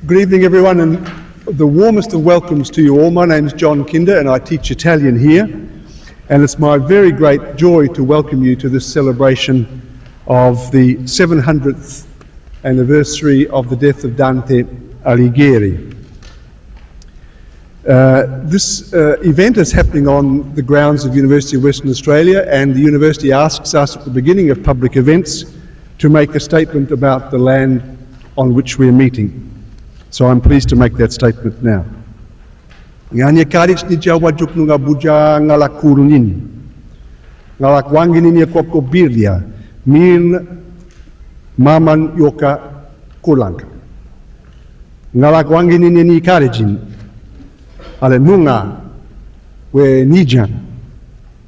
Good evening, everyone, and the warmest of welcomes to you all. My name is John Kinder, and I teach Italian here. And it's my very great joy to welcome you to this celebration of the 700th anniversary of the death of Dante Alighieri. This event is happening on the grounds of University of Western Australia, and the university asks us at the beginning of public events to make a statement about the land on which we're meeting. So I'm pleased to make that statement now. Nganya karich ni jawa juk nunga buja ngalakul nini. Ngalakwangi nini koko birlia. Min maman yoka kulanka. Ngalakwangi nini ni karijin. Ale nunga we nijan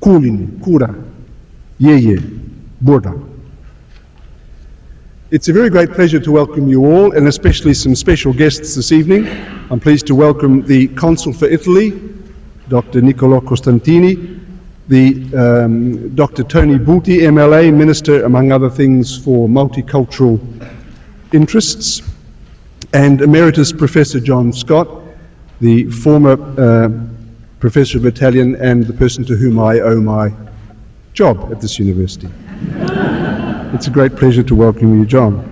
kulini kura yeye borda. It's a very great pleasure to welcome you all, and especially some special guests this evening. I'm pleased to welcome the Consul for Italy, Dr. Niccolò Costantini, the Dr. Tony Buti, MLA, Minister, among other things, for multicultural interests, and Emeritus Professor John Scott, the former Professor of Italian and the person to whom I owe my job at this university. It's a great pleasure to welcome you, John.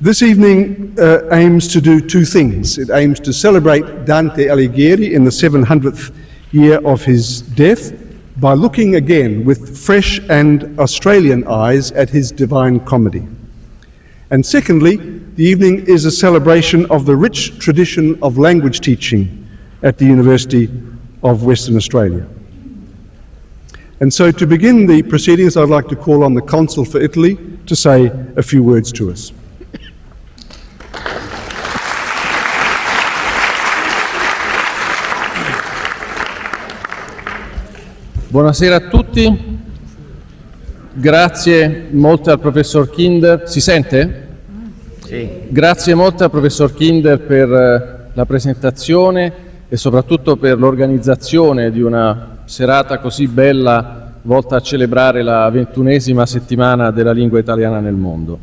This evening aims to do two things. It aims to celebrate Dante Alighieri in the 700th year of his death by looking again with fresh and Australian eyes at his Divine Comedy. And secondly, the evening is a celebration of the rich tradition of language teaching at the University of Western Australia. And so to begin the proceedings, I'd like to call on the Consul for Italy to say a few words to us. Buonasera a tutti, grazie molte al professor Kinder. Si sente? Sì. Grazie molte al professor Kinder per la presentazione e soprattutto per l'organizzazione di una serata così bella volta a celebrare la 21esima settimana della lingua italiana nel mondo.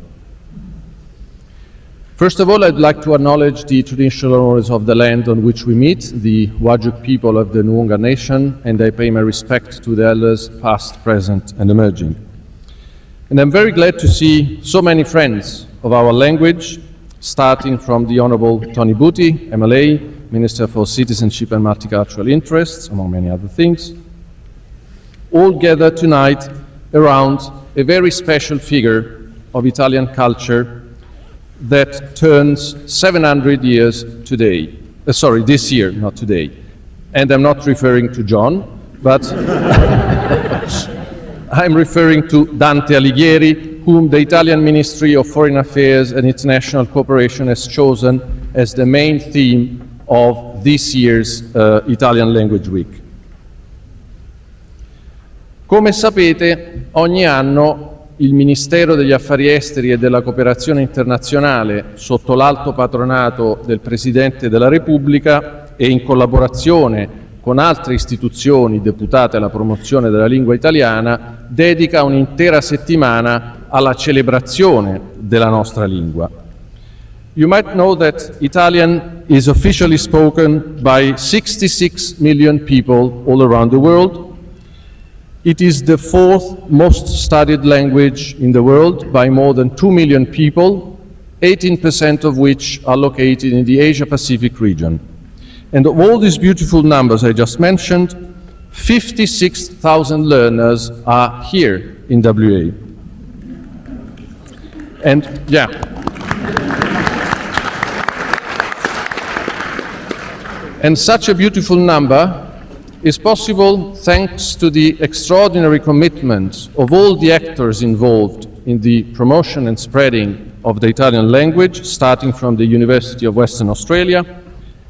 First of all, I'd like to acknowledge the traditional owners of the land on which we meet, the Whadjuk people of the Noongar nation, and I pay my respect to the elders past, present, and emerging. And I'm very glad to see so many friends of our language, starting from the Honourable Tony Buti, MLA, Minister for Citizenship and Multicultural Interests, among many other things, all gathered tonight around a very special figure of Italian culture that turns 700 years today. This year, not today. And I'm not referring to John, but I'm referring to Dante Alighieri, whom the Italian Ministry of Foreign Affairs and International Cooperation has chosen as the main theme of this year's Italian Language Week. Come sapete, ogni anno il Ministero degli Affari Esteri e della Cooperazione Internazionale, sotto l'alto patronato del Presidente della Repubblica e in collaborazione con altre istituzioni deputate alla promozione della lingua italiana, dedica un'intera settimana alla celebrazione della nostra lingua. You might know that Italian is officially spoken by 66 million people all around the world. It is the fourth most studied language in the world by more than 2 million people, 18% of which are located in the Asia-Pacific region. And of all these beautiful numbers I just mentioned, 56,000 learners are here in WA. And And such a beautiful number is possible thanks to the extraordinary commitment of all the actors involved in the promotion and spreading of the Italian language, starting from the University of Western Australia,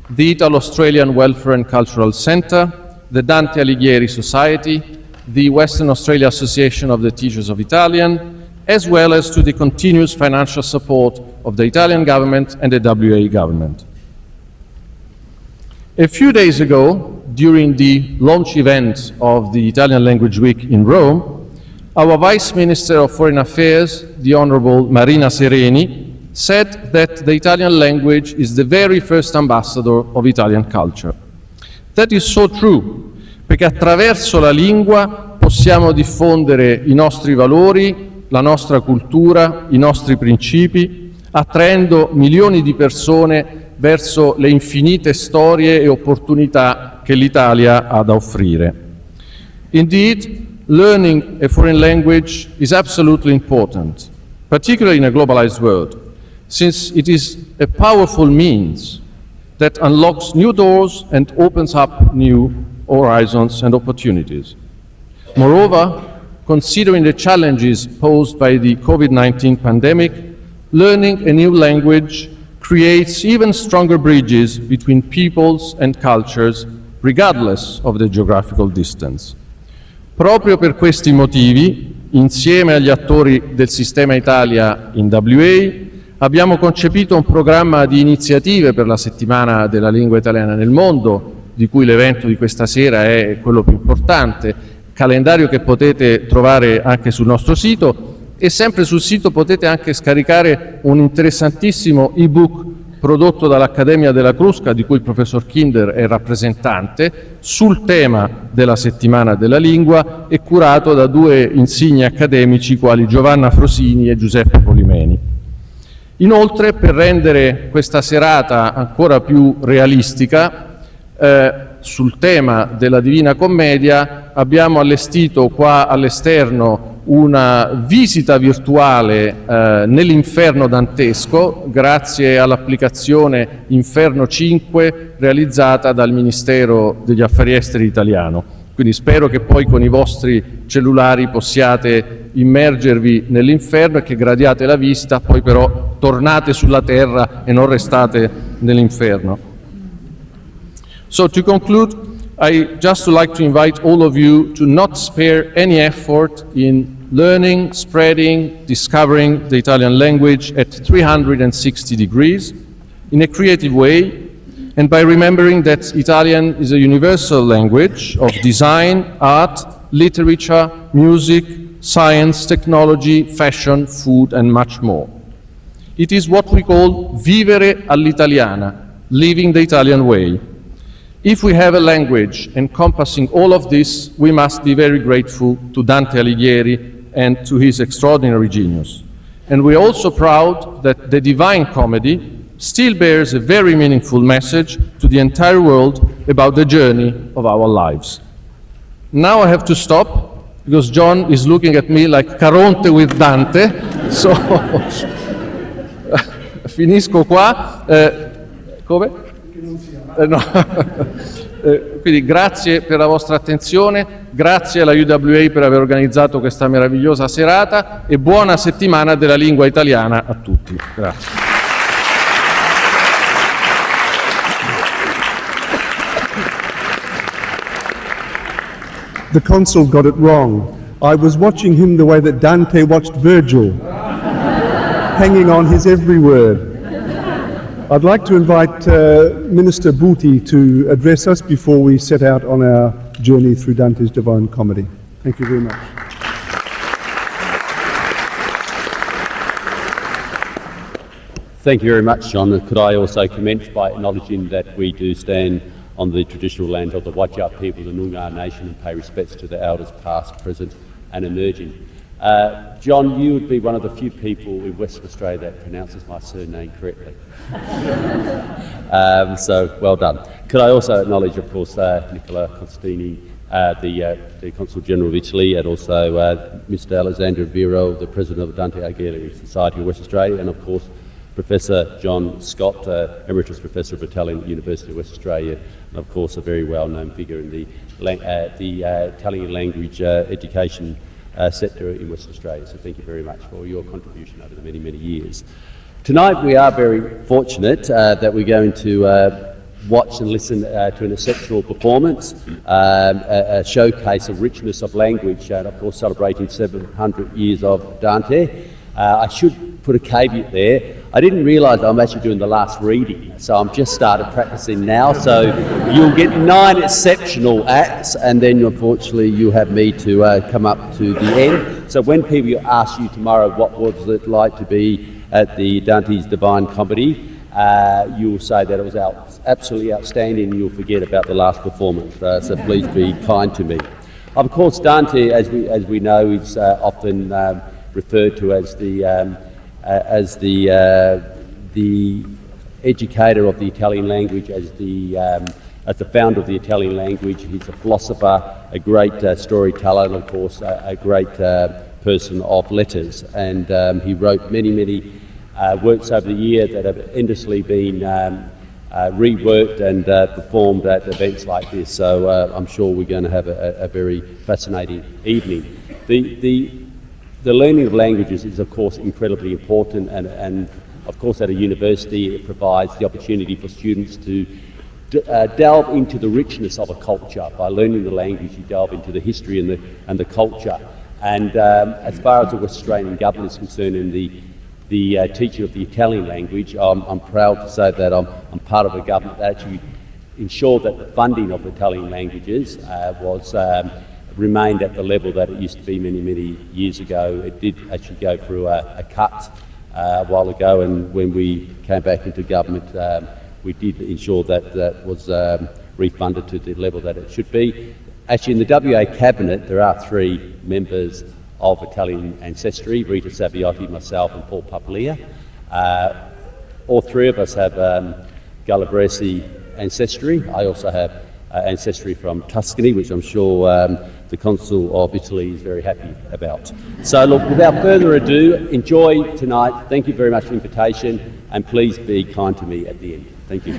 the Italo-Australian Welfare and Cultural Centre, the Dante Alighieri Society, the Western Australia Association of the Teachers of Italian, as well as to the continuous financial support of the Italian government and the WA government. A few days ago, during the launch event of the Italian Language Week in Rome, our Vice Minister of Foreign Affairs, the Honourable Marina Sereni, said that the Italian language is the very first ambassador of Italian culture. That is so true, perché attraverso la lingua possiamo diffondere i nostri valori, la nostra cultura, i nostri principi, attraendo milioni di persone verso le infinite storie e opportunità che l'Italia ha da offrire. Indeed, learning a foreign language is absolutely important, particularly in a globalized world, since it is a powerful means that unlocks new doors and opens up new horizons and opportunities. Moreover, considering the challenges posed by the COVID-19 pandemic, learning a new language creates even stronger bridges between peoples and cultures, regardless of the geographical distance. Proprio per questi motivi, insieme agli attori del Sistema Italia in WA, abbiamo concepito un programma di iniziative per la settimana della lingua italiana nel mondo, di cui l'evento di questa sera è quello più importante, calendario che potete trovare anche sul nostro sito, e sempre sul sito potete anche scaricare un interessantissimo ebook prodotto dall'Accademia della Crusca, di cui il professor Kinder è rappresentante, sul tema della settimana della lingua e curato da due insigni accademici quali Giovanna Frosini e Giuseppe Polimeni. Inoltre, per rendere questa serata ancora più realistica, sul tema della Divina Commedia abbiamo allestito qua all'esterno una visita virtuale nell'inferno dantesco grazie all'applicazione Inferno 5 realizzata dal Ministero degli Affari Esteri italiano. Quindi spero che poi con i vostri cellulari possiate immergervi nell'inferno e che gradiate la vista, poi però tornate sulla terra e non restate nell'inferno. So to conclude, I just would like to invite all of you to not spare any effort in learning, spreading, discovering the Italian language at 360 degrees in a creative way, and by remembering that Italian is a universal language of design, art, literature, music, science, technology, fashion, food, and much more. It is what we call vivere all'italiana, living the Italian way. If we have a language encompassing all of this, we must be very grateful to Dante Alighieri and to his extraordinary genius. And we are also proud that the Divine Comedy still bears a very meaningful message to the entire world about the journey of our lives. Now I have to stop because John is looking at me like Caronte with Dante, so finisco qua. Come? No. Quindi grazie per la vostra attenzione, grazie alla UWA per aver organizzato questa meravigliosa serata e buona settimana della lingua italiana a tutti. Grazie. The consul got it wrong. I was watching him the way that Dante watched Virgil, hanging on his every word. I'd like to invite Minister Bhuti to address us before we set out on our journey through Dante's Divine Comedy. Thank you very much. Thank you very much, John. Could I also commence by acknowledging that we do stand on the traditional land of the Whadjuk people, the Noongar Nation, and pay respects to the elders past, present and emerging. John, you would be one of the few people in Western Australia that pronounces my surname correctly. So, well done. Could I also acknowledge, of course, Nicola Costini, the Consul General of Italy, and also Mr. Alessandro Vero, the President of the Dante Alighieri Society of Western Australia, and of course, Professor John Scott, Emeritus Professor of Italian at the University of Western Australia, and of course a very well-known figure in the Italian language education sector in Western Australia. So thank you very much for your contribution over the many, many years. Tonight we are very fortunate that we're going to watched and listened to an exceptional performance, a showcase of richness of language, and of course celebrating 700 years of Dante. I should put a caveat there. I didn't realise I'm actually doing the last reading, so I'm just started practising now. So you'll get 9 exceptional acts, and then unfortunately you have me to come up to the end. So when people ask you tomorrow what was it like to be at the Dante's Divine Comedy, you'll say that it was absolutely outstanding, and you'll forget about the last performance. So please be kind to me. Of course, Dante, as we know, is often referred to as the educator of the Italian language, as the founder of the Italian language. He's a philosopher, a great storyteller, and of course a great person of letters. And he wrote many works over the year that have endlessly been reworked and performed at events like this. So I'm sure we're going to have a very fascinating evening. The learning of languages is of course incredibly important, and of course at a university it provides the opportunity for students to delve into the richness of a culture. By learning the language, you delve into the history and the culture. And as far as the West Australian government is concerned, in the teaching of the Italian language, I'm proud to say that I'm part of a government that actually ensured that the funding of Italian languages remained at the level that it used to be many years ago. It did actually go through a cut a while ago, and when we came back into government, we did ensure that that was refunded to the level that it should be. Actually, in the WA Cabinet, there are 3 members of Italian ancestry: Rita Saviotti, myself, and Paul Papalia. All 3 of us have Galabrese ancestry. I also have ancestry from Tuscany, which I'm sure the Consul of Italy is very happy about. So look, without further ado, enjoy tonight. Thank you very much for the invitation, and please be kind to me at the end. Thank you.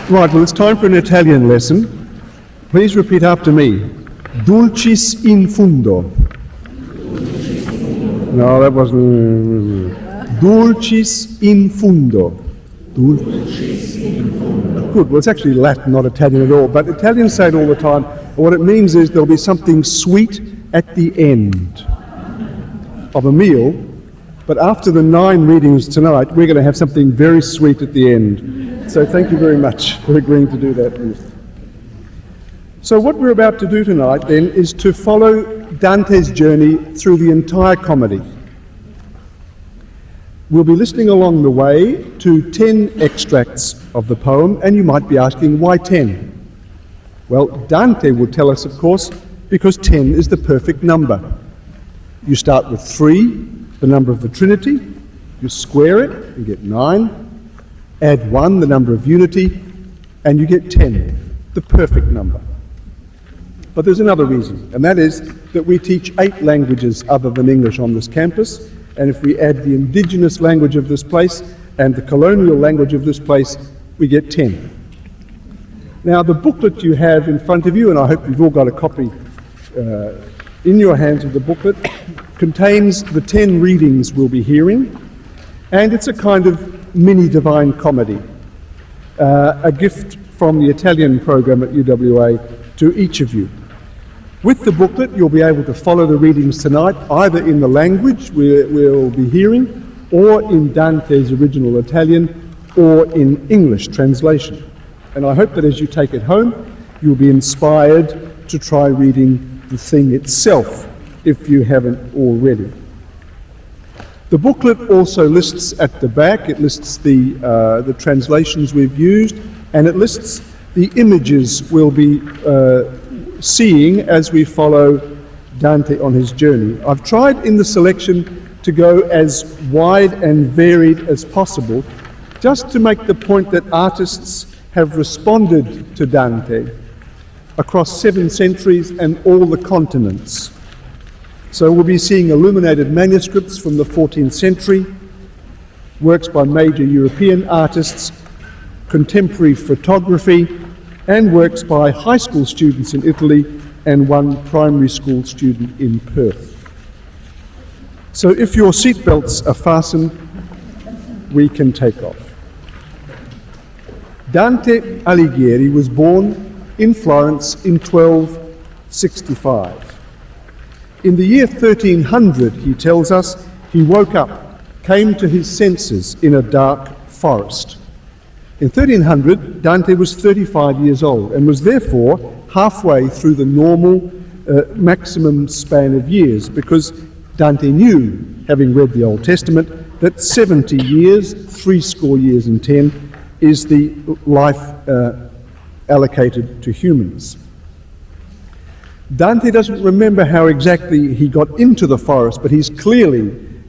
Right, well, it's time for an Italian lesson. Please repeat after me. Dulcis in fundo. No, that wasn't. Dulcis in fundo. Dulcis in fundo. Good, well, it's actually Latin, not Italian at all, but Italians say it all the time. And what it means is there'll be something sweet at the end of a meal, but after the 9 readings tonight, we're going to have something very sweet at the end. So thank you very much for agreeing to do that, Ruth. So what we're about to do tonight then is to follow Dante's journey through the entire comedy. We'll be listening along the way to 10 extracts of the poem, and you might be asking, why 10? Well, Dante will tell us, of course, because 10 is the perfect number. You start with 3, the number of the Trinity, you square it, you get 9, add 1, the number of unity, and you get 10, the perfect number. But there's another reason, and that is that we teach 8 languages other than English on this campus, and if we add the indigenous language of this place and the colonial language of this place, we get 10. Now, the booklet you have in front of you, and I hope you've all got a copy in your hands of the booklet, contains the 10 readings we'll be hearing, and it's a kind of mini divine comedy, a gift from the Italian program at UWA to each of you. With the booklet, you'll be able to follow the readings tonight, either in the language we'll be hearing, or in Dante's original Italian, or in English translation. And I hope that as you take it home, you'll be inspired to try reading the thing itself, if you haven't already. The booklet also lists at the back, it lists the translations we've used, and it lists the images we'll be seeing as we follow Dante on his journey. I've tried in the selection to go as wide and varied as possible, just to make the point that artists have responded to Dante across 7 centuries and all the continents. So we'll be seeing illuminated manuscripts from the 14th century, works by major European artists, contemporary photography, and works by high school students in Italy and 1 primary school student in Perth. So if your seatbelts are fastened, we can take off. Dante Alighieri was born in Florence in 1265. In the year 1300, he tells us, he woke up, came to his senses in a dark forest. In 1300, Dante was 35 years old and was therefore halfway through the normal maximum span of years, because Dante knew, having read the Old Testament, that 70 years, 70 years and 10, is the life allocated to humans. Dante doesn't remember how exactly he got into the forest, but he's clearly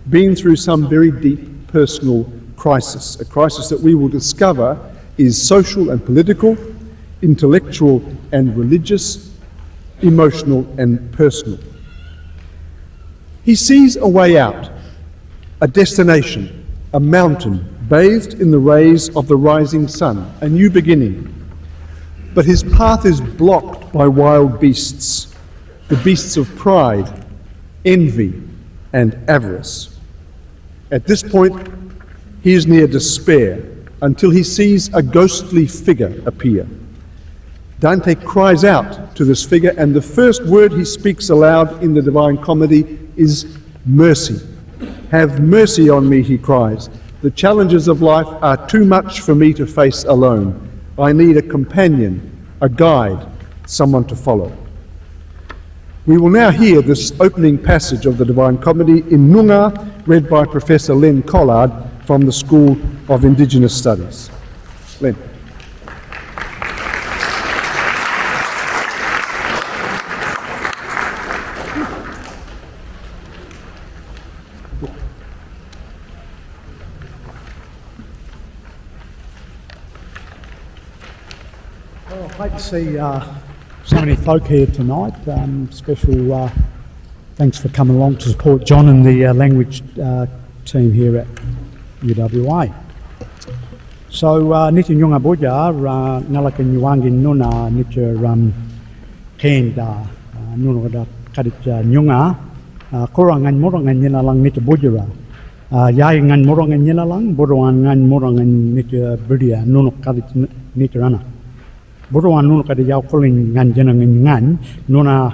been through some very deep personal crisis, a crisis that we will discover is social and political, intellectual and religious, emotional and personal. He sees a way out, a destination, a mountain bathed in the rays of the rising sun, a new beginning. But his path is blocked by wild beasts, the beasts of pride, envy, and avarice. At this point, he is near despair until he sees a ghostly figure appear. Dante cries out to this figure, and the first word he speaks aloud in the Divine Comedy is mercy. Have mercy on me, he cries. The challenges of life are too much for me to face alone. I need a companion, a guide, someone to follow. We will now hear this opening passage of the Divine Comedy in Noongar, read by Professor Len Collard from the School of Indigenous Studies. Len. Great to see so many folk here tonight. Special thanks for coming along to support John and the language team here at UWA. So, niti nyunga boja ngalakan yuangin nuna niti kenda nuna da kadit nyunga korangan morangan nilalang niti bojara yai ngan morangan nilalang borangan morangan niti berdia nuna kadit niti rana. Bodoan nuna kada yau koling ngan jenang ngan nuna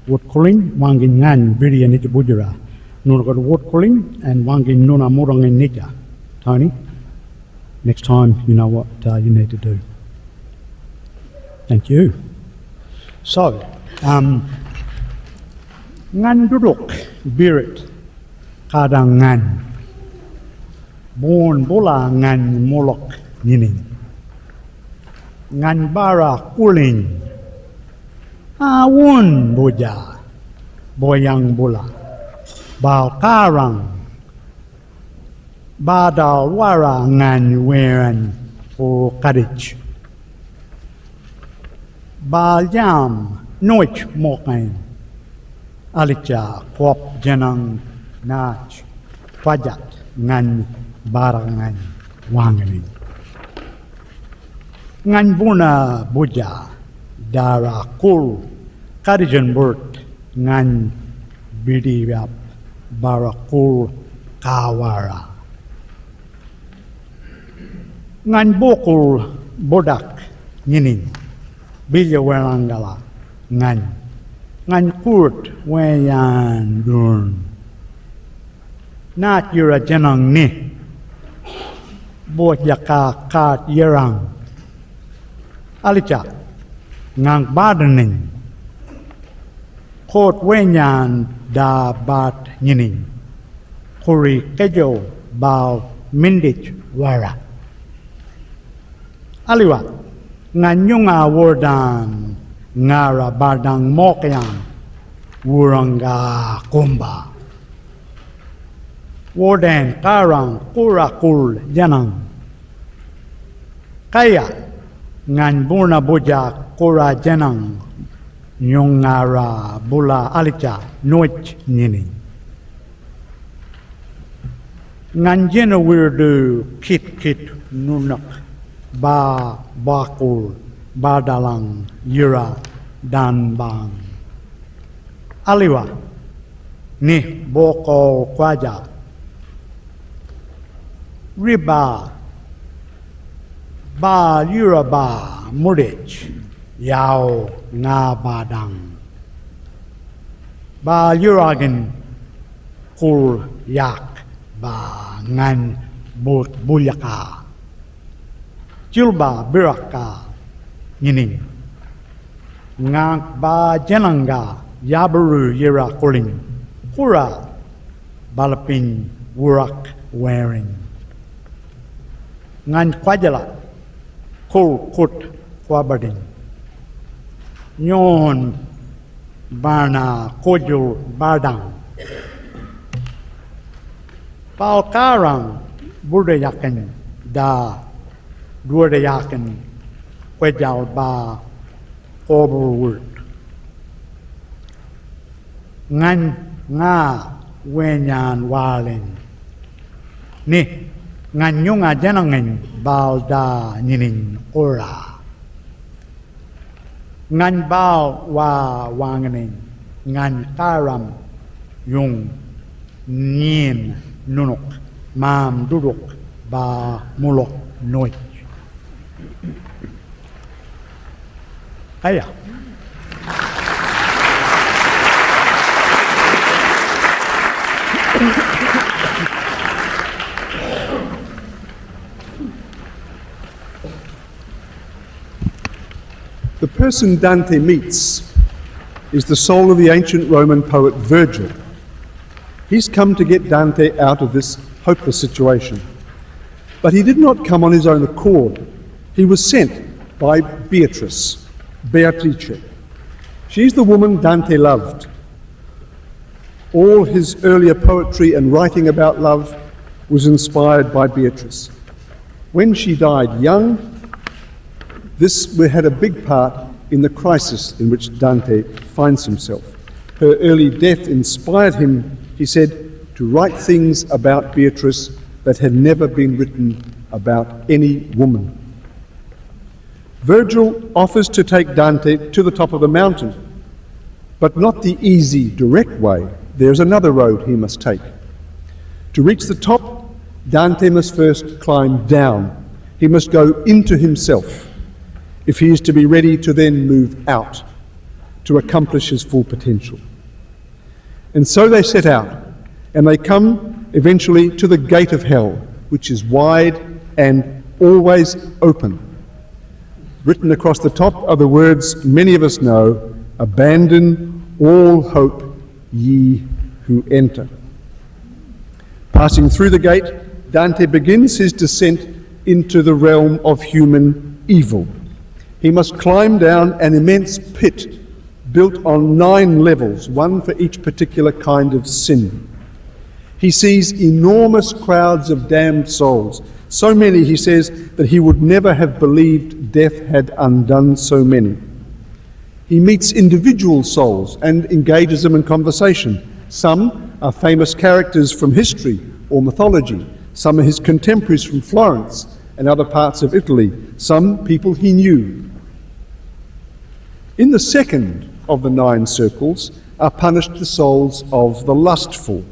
wot koling wangin ngan biri nita bujara nuna kada wot koling and wangin nuna morang nita. Tony, next time you know what you need to do. Thank you. So, ngan duduk birit kadang ngan born bola ngan molok nining. Ngan bara kuling awun boja boyang bola bal karang badal wara ngan weran o kadich bal yam noich mokain alicha kwop janang nach pajat ngan bara ngan wangani ngan buna buja dara kul karijan burt ngan bidiwap barakul kawara ngan bokul bodak ninin bilya werangala ngan kurt weyan durn nat yura janang ni bot yaka kat yerang alicha ngang badanin kot wenyan da bat nyinin kuri kejo bal mindich wara aliwa nganyunga wardan ngara badang mokyan wuranga kumba wardan karang kurakul janang kaya ngan buna boja kora janang nyongara bula alicha noich nini ngan jena wirdu kit nunak ba bakul badalang yura dan bang aliwa Ni boko kwaja. Riba. Ba yuraba murich. Yao nga badang. Ba yuragan kul yak ba ngan but bulyaka. Jilba biraka yining. Ngang ba jananga yabaru yira kuling. Kura balapin wurak wearing. Ngan kwajala kul kut kwabading. Nyon Barna Kojul Bardang Palkarang Budayakan Da Dudayakan Kwejal Ba Oberwurt Ngan Nga Wenyan Walin Ni Ngan Yunga Janangin Balda Nining Ora Ngan bao wa wanganin, ngan karam yung nyin nunok, mam duduk ba mulok noy. Kaya. The person Dante meets is the soul of the ancient Roman poet Virgil. He's come to get Dante out of this hopeless situation. But he did not come on his own accord. He was sent by Beatrice. She's the woman Dante loved. All his earlier poetry and writing about love was inspired by Beatrice. When she died young, this had a big part in the crisis in which Dante finds himself. Her early death inspired him, he said, to write things about Beatrice that had never been written about any woman. Virgil offers to take Dante to the top of the mountain, but not the easy, direct way. There's another road he must take. To reach the top, Dante must first climb down. He must go into himself if he is to be ready to then move out to accomplish his full potential. And so they set out, and they come eventually to the gate of hell, which is wide and always open. Written across the top are the words many of us know, "Abandon all hope, ye who enter." Passing through the gate, Dante begins his descent into the realm of human evil. He must climb down an immense pit built on 9 levels, one for each particular kind of sin. He sees enormous crowds of damned souls, so many, he says, that he would never have believed death had undone so many. He meets individual souls and engages them in conversation. Some are famous characters from history or mythology. Some are his contemporaries from Florence and other parts of Italy. Some people he knew. In the second of the 9 circles are punished the souls of the lustful.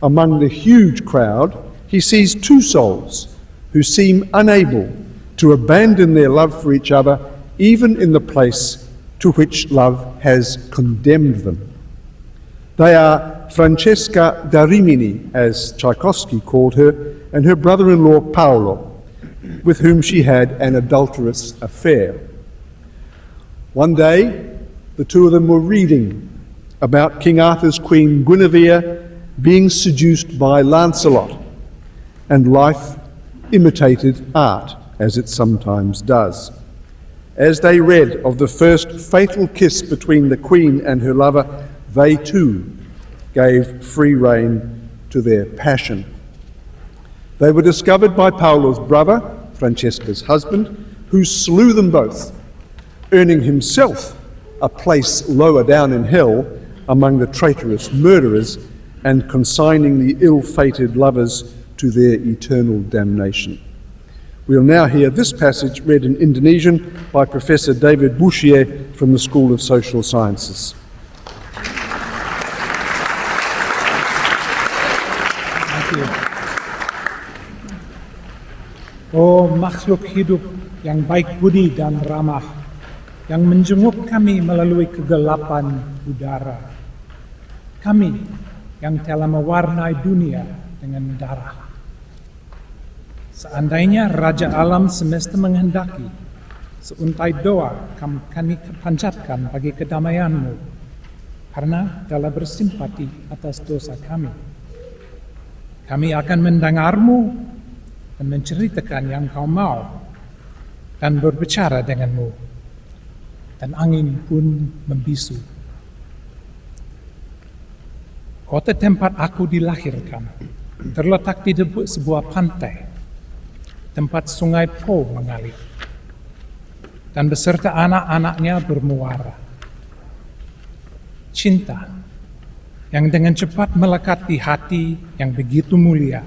Among the huge crowd, he sees 2 souls who seem unable to abandon their love for each other, even in the place to which love has condemned them. They are Francesca da Rimini, as Tchaikovsky called her, and her brother-in-law Paolo, with whom she had an adulterous affair. One day, the 2 of them were reading about King Arthur's queen Guinevere being seduced by Lancelot, and life imitated art, as it sometimes does. As they read of the first fatal kiss between the queen and her lover, they too gave free rein to their passion. They were discovered by Paolo's brother, Francesca's husband, who slew them both, earning himself a place lower down in hell among the traitorous murderers and consigning the ill-fated lovers to their eternal damnation. We'll now hear this passage read in Indonesian by Professor David Bouchier from the School of Social Sciences. Thank you. Oh makhluk hidup yang baik budi dan ramah, yang menjenguk kami melalui kegelapan udara. Kami yang telah mewarnai dunia dengan darah. Seandainya Raja Alam Semesta menghendaki, seuntai doa kami panjatkan bagi kedamaian-Mu, karena telah bersimpati atas dosa kami. Kami akan mendengar-Mu dan menceritakan yang Kau mau, dan berbicara dengan-Mu, dan angin pun membisu. Kota tempat aku dilahirkan terletak di debu sebuah pantai, tempat sungai Po mengalir, dan beserta anak-anaknya bermuara. Cinta yang dengan cepat melekat di hati yang begitu mulia,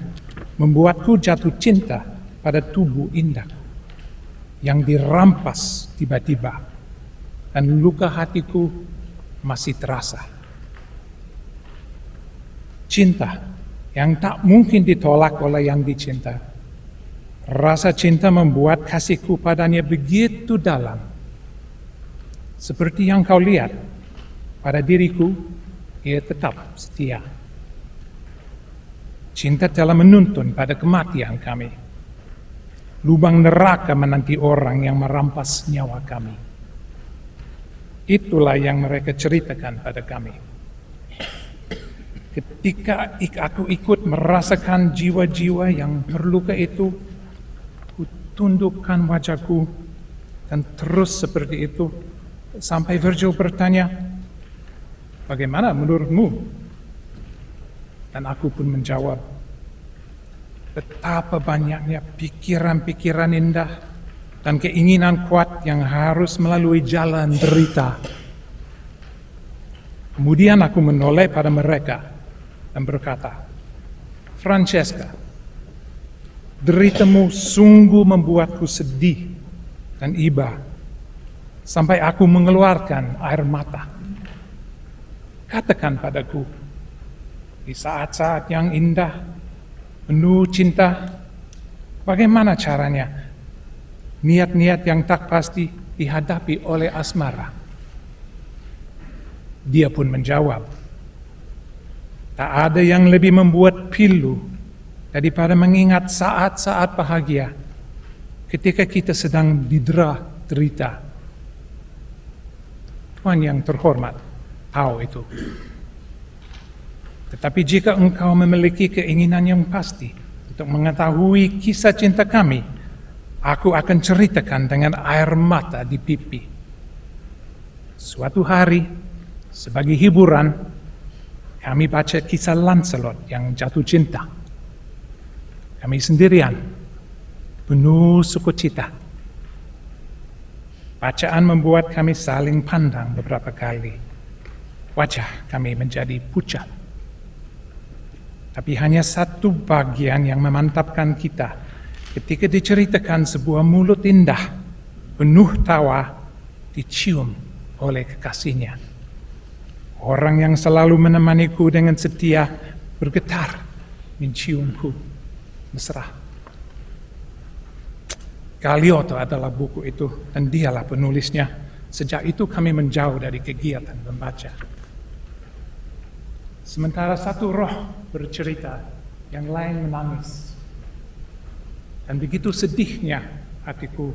membuatku jatuh cinta pada tubuh indahku yang dirampas tiba-tiba, dan luka hatiku masih terasa. Cinta yang tak mungkin ditolak oleh yang dicinta. Rasa cinta membuat kasihku padanya begitu dalam. Seperti yang kau lihat pada diriku, ia tetap setia. Cinta telah menuntun pada kematian kami. Lubang neraka menanti orang yang merampas nyawa kami. Itulah yang mereka ceritakan pada kami. Ketika aku ikut merasakan jiwa-jiwa yang terluka itu, ku tundukkan wajahku dan terus seperti itu sampai Virgil bertanya, "Bagaimana menurutmu?" Dan aku pun menjawab, betapa banyaknya pikiran-pikiran indah dan keinginan kuat yang harus melalui jalan derita. Kemudian aku menoleh pada mereka dan berkata, "Francesca, deritamu sungguh membuatku sedih dan iba, sampai aku mengeluarkan air mata. Katakan padaku, di saat-saat yang indah, penuh cinta, bagaimana caranya niat-niat yang tak pasti dihadapi oleh asmara?" Dia pun menjawab, "Tak ada yang lebih membuat pilu daripada mengingat saat-saat bahagia ketika kita sedang didera derita." Tuan yang terhormat tahu itu. Tetapi jika engkau memiliki keinginan yang pasti untuk mengetahui kisah cinta kami, aku akan ceritakan dengan air mata di pipi. Suatu hari, sebagai hiburan, kami baca kisah Lancelot yang jatuh cinta. Kami sendirian, penuh sukacita. Bacaan membuat kami saling pandang beberapa kali. Wajah kami menjadi pucat. Tapi hanya satu bagian yang memantapkan kita ketika diceritakan sebuah mulut indah, penuh tawa, dicium oleh kekasihnya. Orang yang selalu menemaniku dengan setia bergetar menciumku mesra. Galiotto adalah buku itu dan dialah penulisnya. Sejak itu kami menjauh dari kegiatan membaca. Sementara satu roh bercerita, yang lain menangis. Dan begitu sedihnya hatiku,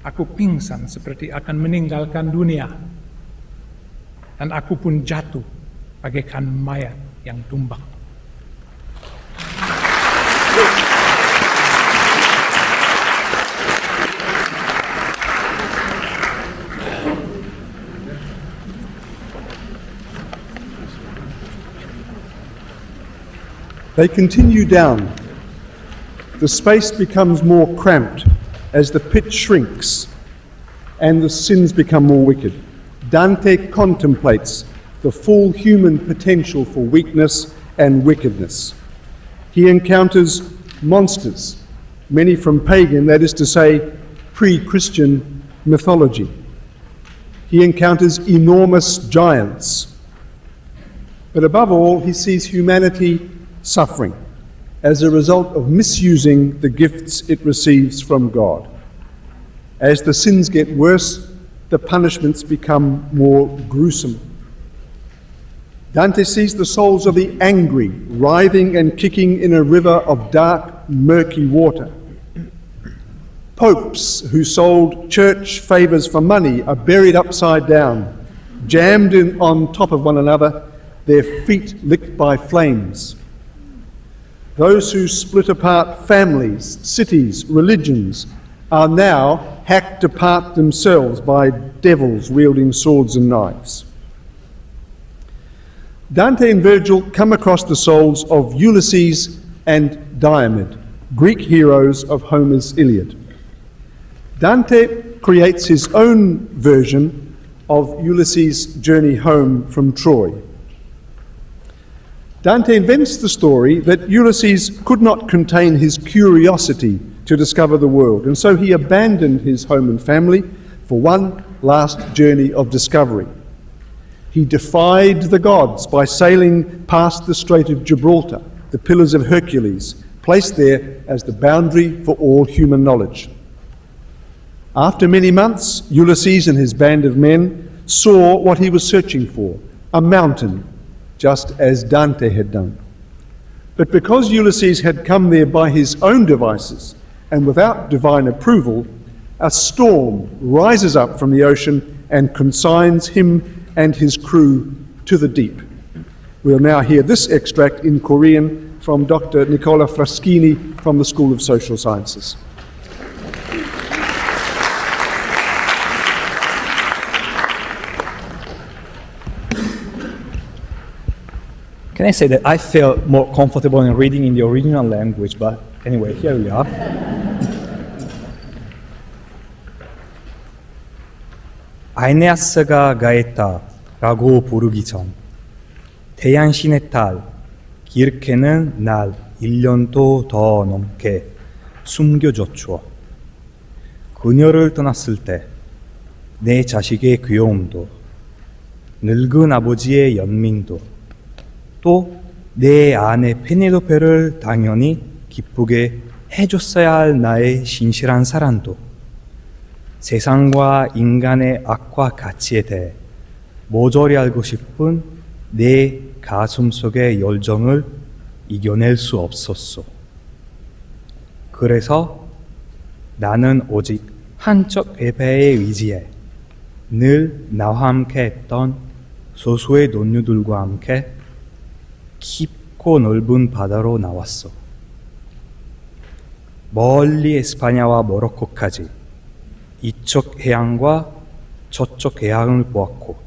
aku pingsan seperti akan meninggalkan dunia. Dan aku pun jatuh bagaikan mayat yang tumbang. They continue down. The space becomes more cramped as the pit shrinks and the sins become more wicked. Dante contemplates the full human potential for weakness and wickedness. He encounters monsters, many from pagan, that is to say, pre-Christian mythology. He encounters enormous giants. But above all, he sees humanity suffering, as a result of misusing the gifts it receives from God. As the sins get worse, the punishments become more gruesome. Dante sees the souls of the angry writhing and kicking in a river of dark, murky water. Popes who sold church favours for money are buried upside down, jammed in on top of one another, their feet licked by flames. Those who split apart families, cities, religions are now hacked apart themselves by devils wielding swords and knives. Dante and Virgil come across the souls of Ulysses and Diomed, Greek heroes of Homer's Iliad. Dante creates his own version of Ulysses' journey home from Troy. Dante invents the story that Ulysses could not contain his curiosity to discover the world, and so he abandoned his home and family for one last journey of discovery. He defied the gods by sailing past the Strait of Gibraltar, the Pillars of Hercules, placed there as the boundary for all human knowledge. After many months, Ulysses and his band of men saw what he was searching for, a mountain, just as Dante had done. But because Ulysses had come there by his own devices and without divine approval, a storm rises up from the ocean and consigns him and his crew to the deep. We'll now hear this extract in Korean from Dr. Nicola Fraschini from the School of Social Sciences. Can I say that I feel more comfortable in reading in the original language, but anyway, here we are. 아에네아스가 가했다라고 부르기 전 태양신의 딸 기르케는 날 1년도 더 넘게 숨겨줬죠. 그녀를 떠났을 때 내 자식의 귀여움도 늙은 아버지의 연민도 또 내 아내 페네로페를 당연히 기쁘게 해줬어야 할 나의 신실한 사랑도 세상과 인간의 악과 가치에 대해 모조리 알고 싶은 내 가슴 속의 열정을 이겨낼 수 없었소. 그래서 나는 오직 한쪽 예배에 의지해 늘 나와 함께 했던 소수의 논유들과 함께 깊고 넓은 바다로 나왔어. 멀리 에스파냐와 모로코까지 이쪽 해양과 저쪽 해양을 보았고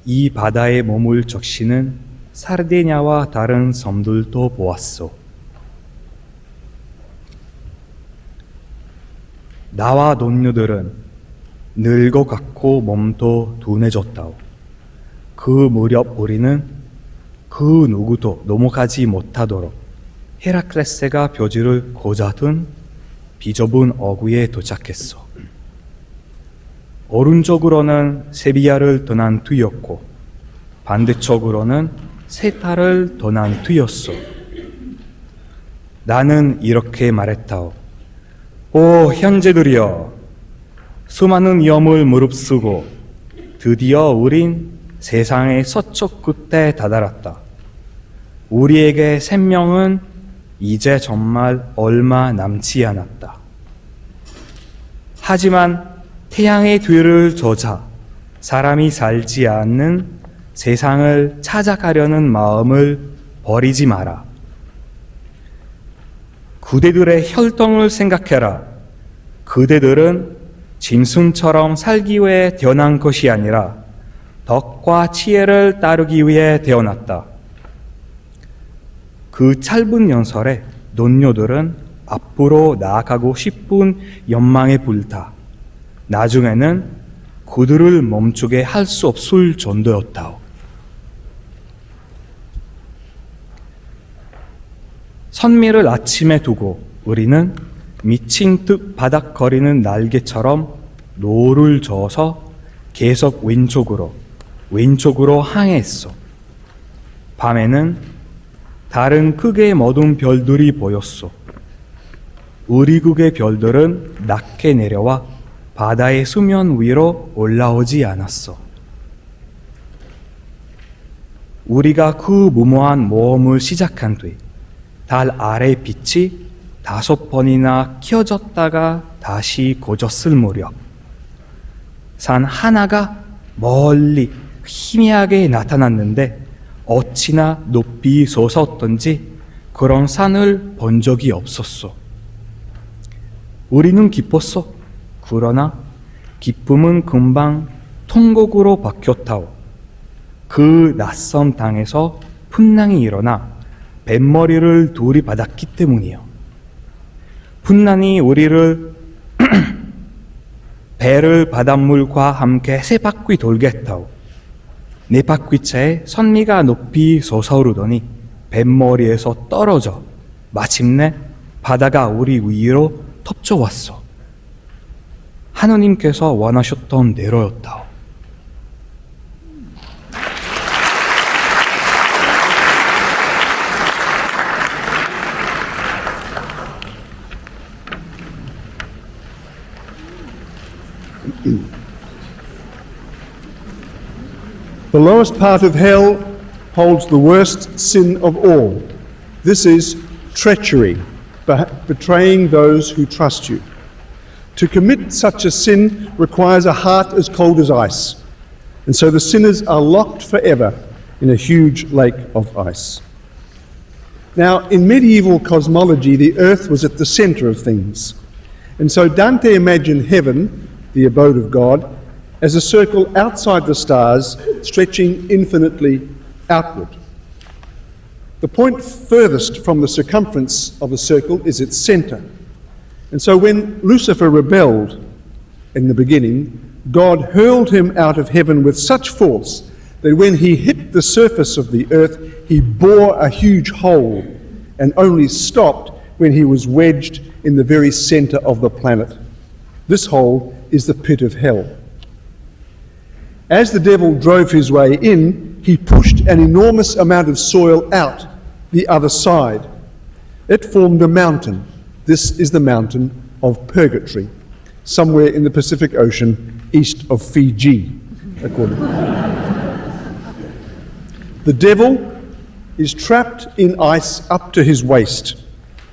이 바다에 몸을 적시는 사르디냐와 다른 섬들도 보았어. 나와 논유들은 늙어갔고 몸도 둔해졌다오. 그 무렵 우리는 그 누구도 넘어가지 못하도록 헤라클레스가 벼지를 고자든 비좁은 어구에 도착했어. 오른쪽으로는 세비야를 떠난 뒤였고 반대쪽으로는 세타를 떠난 뒤였어. 나는 이렇게 말했다오. 오 형제들이여, 수많은 위험을 무릅쓰고 드디어 우린 세상의 서쪽 끝에 다다랐다. 우리에게 생명은 이제 정말 얼마 남지 않았다. 하지만 태양의 뒤를 조자 사람이 살지 않는 세상을 찾아가려는 마음을 버리지 마라. 그대들의 혈통을 생각해라. 그대들은 짐승처럼 살기 위해 태어난 것이 아니라 덕과 지혜를 따르기 위해 태어났다. 그 짧은 연설에 논녀들은 앞으로 나아가고 싶은 연망에 불타 나중에는 그들을 멈추게 할 수 없을 정도였다. 선미를 아침에 두고 우리는 미친 듯 바닥거리는 날개처럼 노를 저어서 계속 왼쪽으로 항해했어. 밤에는 다른 크게 모든 별들이 보였소. 우리국의 별들은 낮게 내려와 바다의 수면 위로 올라오지 않았어. 우리가 그 무모한 모험을 시작한 뒤 달 아래 빛이 5번이나 켜졌다가 다시 꺼졌을 무렵 산 하나가 멀리 희미하게 나타났는데 어찌나 높이 솟았던지 그런 산을 본 적이 없었어. 우리는 기뻤어. 그러나 기쁨은 금방 통곡으로 바뀌었다오. 그 낯선 땅에서 풍랑이 일어나 뱃머리를 들이받았기 때문이요. 풍랑이 우리를 배를 바닷물과 함께 세 바퀴 돌게 했다오. 네 바퀴차에 선미가 높이 솟아오르더니 뱃머리에서 떨어져 마침내 바다가 우리 위로 덮쳐왔어. 하느님께서 원하셨던 대로였다오. The lowest part of hell holds the worst sin of all. This is treachery, betraying those who trust you. To commit such a sin requires a heart as cold as ice, and so the sinners are locked forever in a huge lake of ice. Now, in medieval cosmology, the earth was at the center of things, and so Dante imagined heaven, the abode of God, as a circle outside the stars, stretching infinitely outward. The point furthest from the circumference of a circle is its center. And so when Lucifer rebelled in the beginning, God hurled him out of heaven with such force that when he hit the surface of the earth, he bore a huge hole and only stopped when he was wedged in the very center of the planet. This hole is the pit of hell. As the devil drove his way in, he pushed an enormous amount of soil out the other side. It formed a mountain. This is the mountain of Purgatory, somewhere in the Pacific Ocean east of Fiji, according The devil is trapped in ice up to his waist,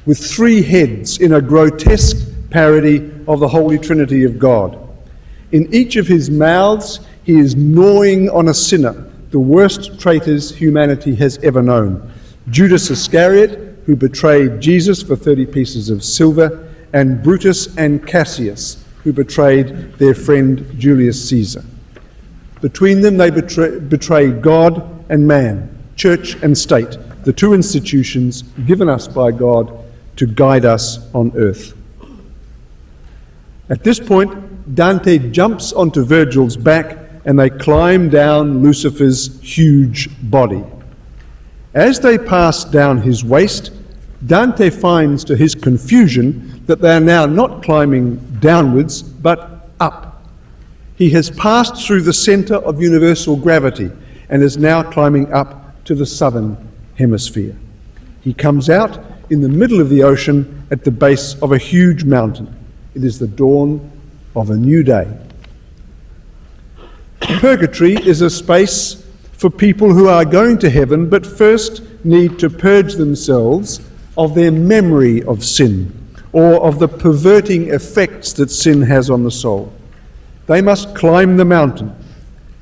with 3 heads in a grotesque parody of the Holy Trinity of God. In each of his mouths, he is gnawing on a sinner, the worst traitors humanity has ever known. Judas Iscariot, who betrayed Jesus for 30 pieces of silver, and Brutus and Cassius, who betrayed their friend Julius Caesar. Between them, they betrayed God and man, church and state, the 2 institutions given us by God to guide us on earth. At this point, Dante jumps onto Virgil's back and they climb down Lucifer's huge body. As they pass down his waist, Dante finds to his confusion that they are now not climbing downwards, but up. He has passed through the center of universal gravity and is now climbing up to the southern hemisphere. He comes out in the middle of the ocean at the base of a huge mountain. It is the dawn of a new day. Purgatory is a space for people who are going to heaven but first need to purge themselves of their memory of sin or of the perverting effects that sin has on the soul. They must climb the mountain,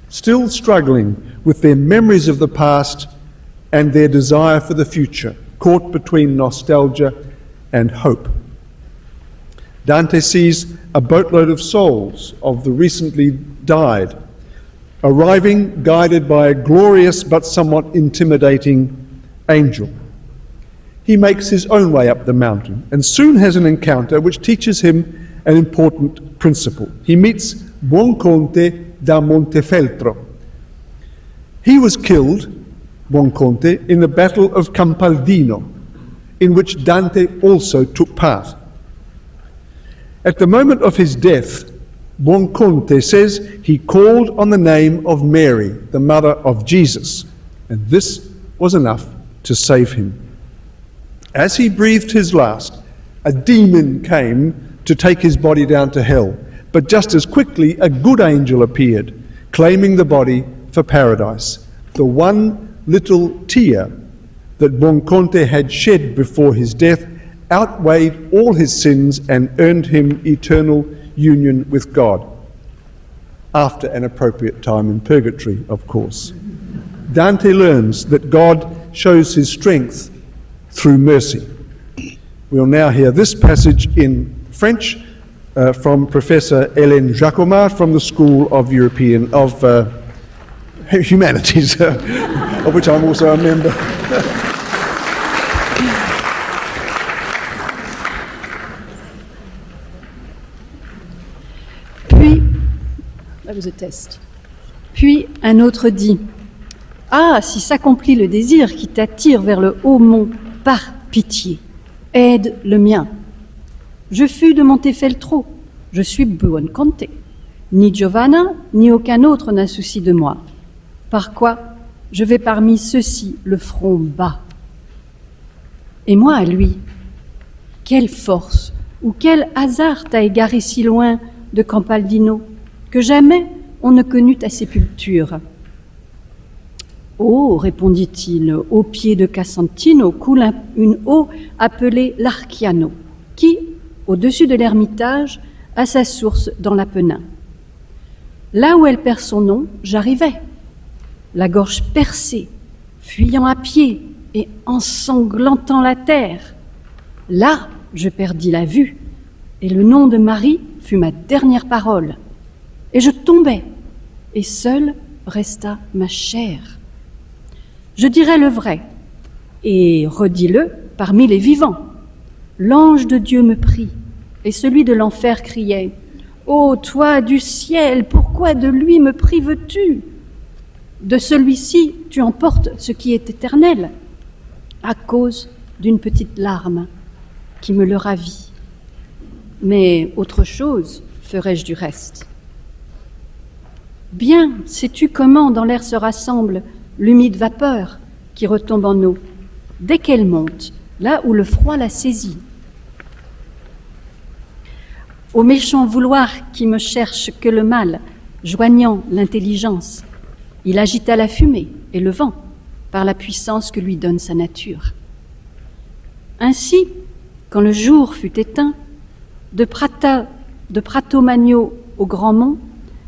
still struggling with their memories of the past and their desire for the future, caught between nostalgia and hope. Dante sees a boatload of souls of the recently died, arriving guided by a glorious but somewhat intimidating angel. He makes his own way up the mountain and soon has an encounter which teaches him an important principle. He meets Buonconte da Montefeltro. He was killed, Buonconte, in the Battle of Campaldino, in which Dante also took part. At the moment of his death, Buonconte says he called on the name of Mary, the mother of Jesus, and this was enough to save him. As he breathed his last, a demon came to take his body down to hell. But just as quickly, a good angel appeared, claiming the body for paradise. The one little tear that Bonconte had shed before his death outweighed all his sins and earned him eternal union with God. After an appropriate time in purgatory, of course. Dante learns that God shows his strength through mercy. We'll now hear this passage in French from Professor Hélène Jacomard from the School of Humanities, of which I'm also a member. That was a test. Puis un autre dit « Ah, si s'accomplit le désir qui t'attire vers le haut mont, par pitié, aide le mien. Je fus de Montefeltro, je suis Buonconte. Ni Giovanna, ni aucun autre n'a souci de moi. Par quoi je vais parmi ceux-ci le front bas. Et moi à lui, quelle force ou quel hasard t'a égaré si loin de Campaldino, que jamais on ne connut ta sépulture. Oh, répondit-il, au pied de Casentino coule une eau appelée l'Archiano, qui, au-dessus de l'ermitage, a sa source dans l'Apennin. Là où elle perd son nom, j'arrivais, la gorge percée, fuyant à pied et ensanglantant la terre. Là, je perdis la vue, et le nom de Marie fut ma dernière parole. Et je tombai, et seule resta ma chair. Je dirai le vrai, et redis-le parmi les vivants. L'ange de Dieu me prie, et celui de l'enfer criait « Ô toi du ciel, pourquoi de lui me prives-tu ? De celui-ci, tu emportes ce qui est éternel, à cause d'une petite larme qui me le ravit. Mais autre chose ferai-je du reste. Bien, sais-tu comment dans l'air se rassemble l'humide vapeur qui retombe en eau, dès qu'elle monte, là où le froid la saisit. Au méchant vouloir qui me cherche que le mal, joignant l'intelligence, il agita la fumée et le vent par la puissance que lui donne sa nature. Ainsi, quand le jour fut éteint, de Prato Magno au Grand Mont,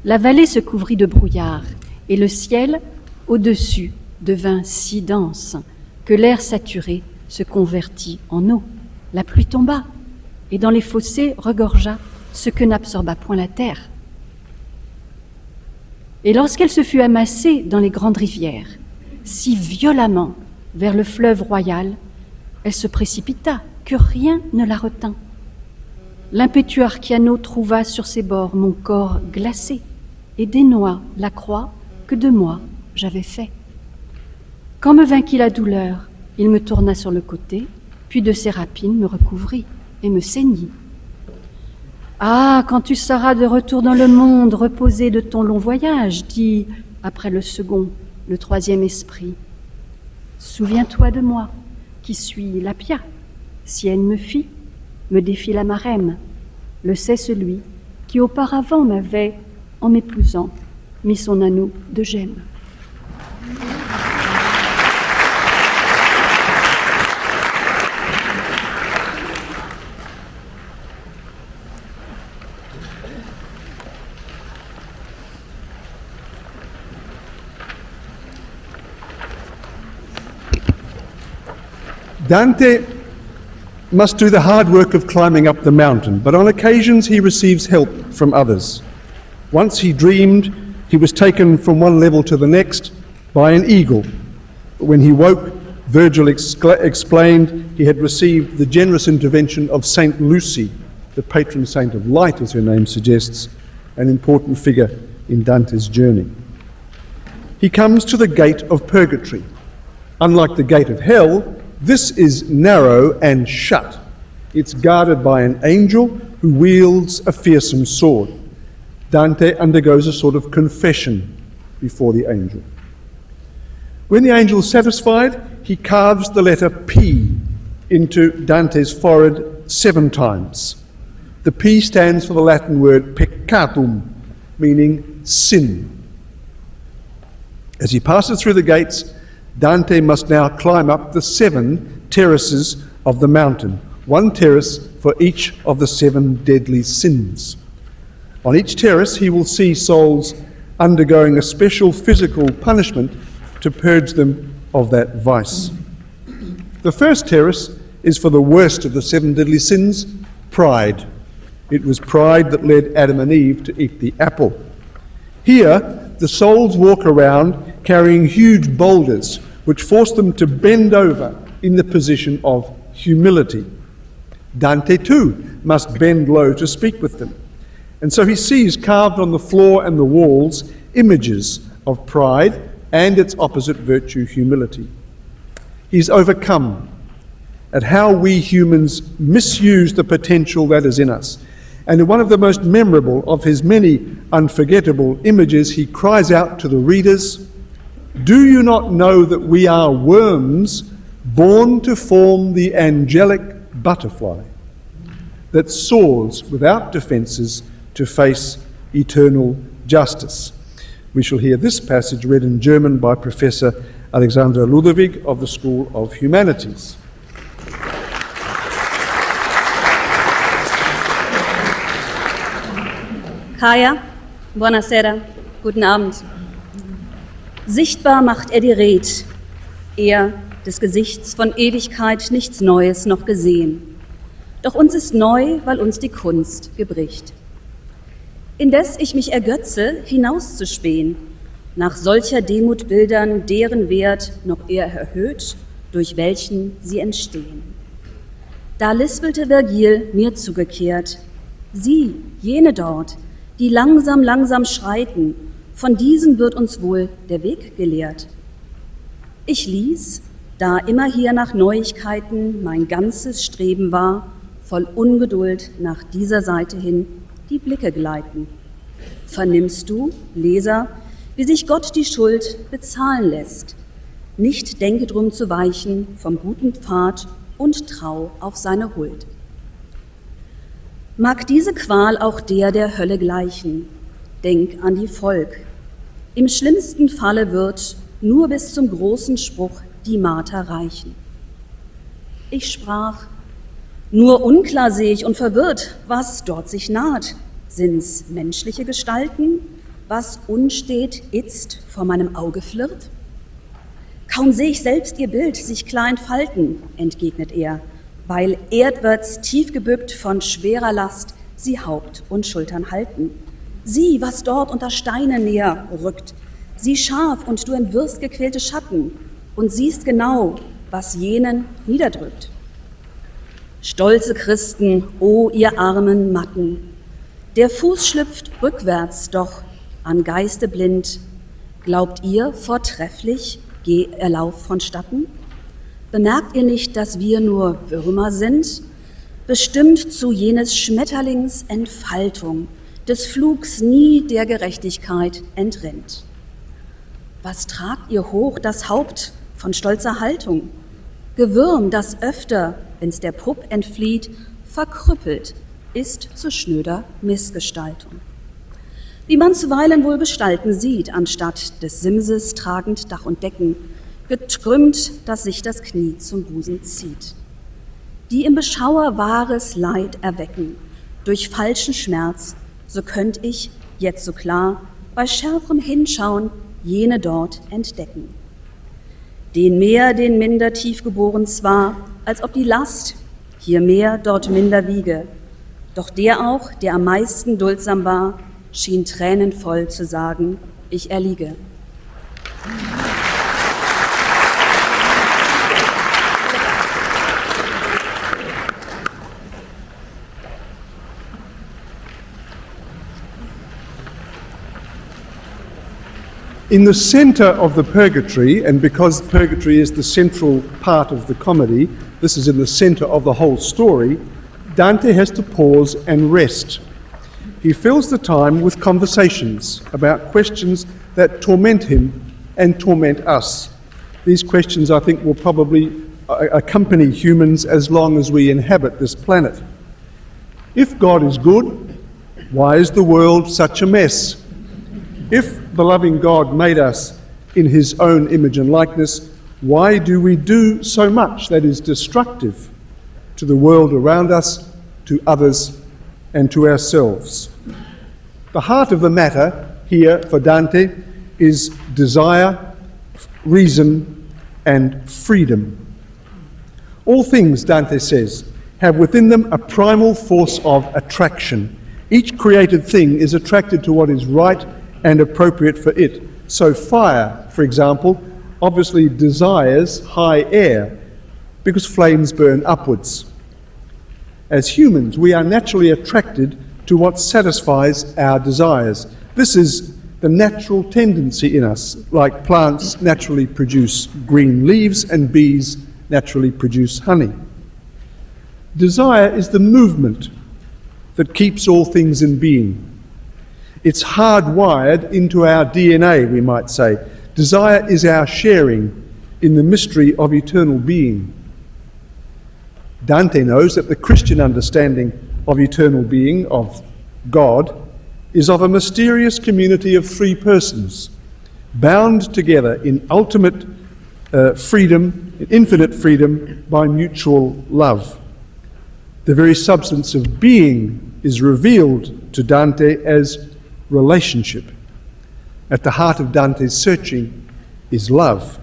la vallée se couvrit de brouillard et le ciel, au-dessus, devint si dense que l'air saturé se convertit en eau. La pluie tomba et dans les fossés regorgea ce que n'absorba point la terre. Et lorsqu'elle se fut amassée dans les grandes rivières, si violemment vers le fleuve royal, elle se précipita, que rien ne la retint. L'impétueux Archiano trouva sur ses bords mon corps glacé et dénoua la croix que de moi j'avais fait. Quand me vainquit la douleur, il me tourna sur le côté, puis de ses rapines me recouvrit et me ceignit. Ah, quand tu seras de retour dans le monde, reposé de ton long voyage, dit, après le second, le troisième esprit, souviens-toi de moi, qui suis l'Apia. Si elle me fit, me défie la marraine. Le sait celui qui auparavant m'avait, en m'épousant, mis son anneau de gemme. Dante must do the hard work of climbing up the mountain, but on occasions he receives help from others. Once he dreamed he was taken from one level to the next by an eagle. When he woke, Virgil explained he had received the generous intervention of Saint Lucy, the patron saint of light, as her name suggests, an important figure in Dante's journey. He comes to the Gate of Purgatory. Unlike the Gate of Hell, this is narrow and shut. It's guarded by an angel who wields a fearsome sword. Dante undergoes a sort of confession before the angel. When the angel is satisfied, he carves the letter P into Dante's forehead 7 times. The P stands for the Latin word peccatum, meaning sin. As he passes through the gates, Dante must now climb up the 7 terraces of the mountain, 1 terrace for each of the 7 deadly sins. On each terrace, he will see souls undergoing a special physical punishment to purge them of that vice. The first terrace is for the worst of the 7 deadly sins, pride. It was pride that led Adam and Eve to eat the apple. Here, the souls walk around carrying huge boulders, which force them to bend over in the position of humility. Dante, too, must bend low to speak with them. And so he sees carved on the floor and the walls images of pride and its opposite virtue, humility. He's overcome at how we humans misuse the potential that is in us. And in one of the most memorable of his many unforgettable images, he cries out to the readers, "Do you not know that we are worms born to form the angelic butterfly that soars without defences to face eternal justice?" We shall hear this passage read in German by Professor Alexandra Ludwig of the School of Humanities. Kaya, buonasera, guten Abend. Sichtbar macht er die Red, er des Gesichts von Ewigkeit nichts Neues noch gesehen. Doch uns ist neu, weil uns die Kunst gebricht. Indes ich mich ergötze, hinauszuspähen, nach solcher Demut Bildern, deren Wert noch eher erhöht, durch welchen sie entstehen. Da lispelte Vergil mir zugekehrt, sieh, jene dort, die langsam, langsam schreiten, von diesen wird uns wohl der Weg gelehrt. Ich ließ, da immer hier nach Neuigkeiten mein ganzes Streben war, voll Ungeduld nach dieser Seite hin die Blicke gleiten. Vernimmst du, Leser, wie sich Gott die Schuld bezahlen lässt? Nicht denke drum zu weichen vom guten Pfad und trau auf seine Huld. Mag diese Qual auch der Hölle gleichen, denk an die Volk. Im schlimmsten Falle wird nur bis zum großen Spruch die Marter reichen. Ich sprach, nur unklar seh ich und verwirrt, was dort sich naht. Sind's menschliche Gestalten, was unstet itzt vor meinem Auge flirrt? Kaum seh ich selbst ihr Bild sich klar entfalten, entgegnet er, weil erdwärts tief gebückt von schwerer Last sie Haupt und Schultern halten. Sieh, was dort unter Steinen näher rückt, sieh scharf und du entwirrst gequälte Schatten und siehst genau, was jenen niederdrückt. Stolze Christen, o ihr armen Matten, der Fuß schlüpft rückwärts, doch an Geiste blind, glaubt ihr vortrefflich, geh Erlauf vonstatten? Bemerkt ihr nicht, dass wir nur Würmer sind, bestimmt zu jenes Schmetterlings Entfaltung, des Flugs nie der Gerechtigkeit entrinnt? Was tragt ihr hoch das Haupt von stolzer Haltung? Gewürm, das öfter, wenn's der Pupp entflieht, verkrüppelt, ist zu schnöder Missgestaltung. Wie man zuweilen wohl Gestalten sieht, anstatt des Simses tragend Dach und Decken, gekrümmt, dass sich das Knie zum Busen zieht. Die im Beschauer wahres Leid erwecken, durch falschen Schmerz, so könnt ich, jetzt so klar, bei schärferem Hinschauen jene dort entdecken. Den mehr, den minder tief geboren zwar, als ob die Last hier mehr, dort minder wiege, doch der auch, der am meisten duldsam war, schien tränenvoll zu sagen, ich erliege. In the center of the Purgatory, and because Purgatory is the central part of the comedy, this is in the center of the whole story, Dante has to pause and rest. He fills the time with conversations about questions that torment him and torment us. These questions, I think, will probably accompany humans as long as we inhabit this planet. If God is good, why is the world such a mess? If the loving God made us in his own image and likeness, why do we do so much that is destructive to the world around us, to others, and to ourselves? The heart of the matter here for Dante is desire, reason, and freedom. All things, Dante says, have within them a primal force of attraction. Each created thing is attracted to what is right and appropriate for it. So fire, for example, obviously desires high air because flames burn upwards. As humans, we are naturally attracted to what satisfies our desires. This is the natural tendency in us, like plants naturally produce green leaves and bees naturally produce honey. Desire is the movement that keeps all things in being. It's hardwired into our DNA, we might say. Desire is our sharing in the mystery of eternal being. Dante knows that the Christian understanding of eternal being, of God, is of a mysterious community of three persons, bound together in ultimate freedom, infinite freedom, by mutual love. The very substance of being is revealed to Dante as relationship. At the heart of Dante's searching is love.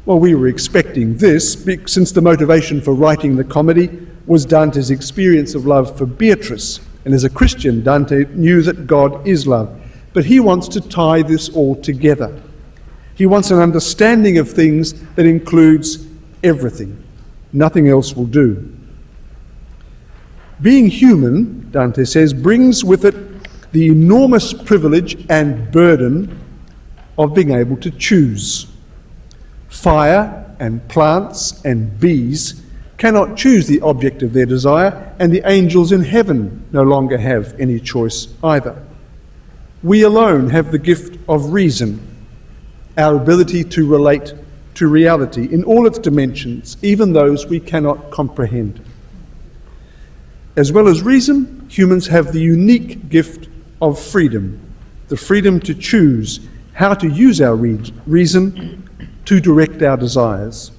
Well, we were expecting this, since the motivation for writing the comedy was Dante's experience of love for Beatrice. And as a Christian, Dante knew that God is love. But he wants to tie this all together. He wants an understanding of things that includes everything. Nothing else will do. Being human, Dante says, brings with it the enormous privilege and burden of being able to choose. Fire and plants and bees cannot choose the object of their desire, and the angels in heaven no longer have any choice either. We alone have the gift of reason, our ability to relate to reality in all its dimensions, even those we cannot comprehend. As well as reason, humans have the unique gift of freedom, the freedom to choose how to use our reason to direct our desires.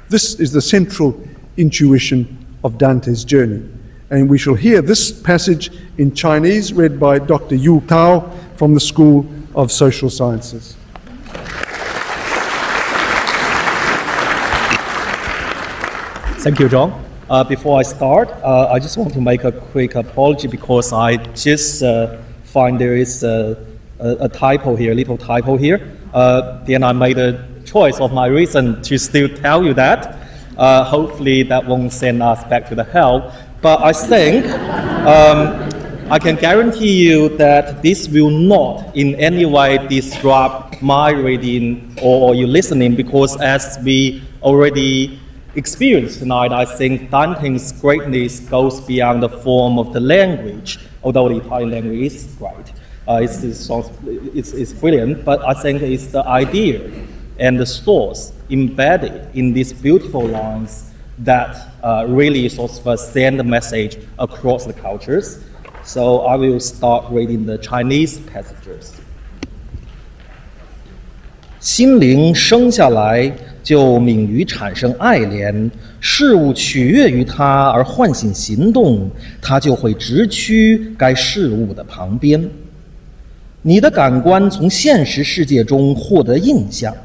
This is the central intuition of Dante's journey. And we shall hear this passage in Chinese read by Dr. Yu Tao from the School of Social Sciences. Thank you, John. Before I start, I just want to make a quick apology because I just find there is a typo here, a little typo here. Then I made a choice of my reason to still tell you that. Hopefully that won't send us back to the hell. But I think I can guarantee you that this will not in any way disrupt my reading or you listening, because as we already experienced tonight, I think Dante's greatness goes beyond the form of the language, although the Italian language is great. It's brilliant, but I think it's the idea and the source embedded in these beautiful lines that really sort of send the message across the cultures. So I will start reading the Chinese passages. 心灵生下来就敏于产生爱怜，事物取悦于它而唤醒行动，它就会直趋该事物的旁边。你的感官从现实世界中获得印象，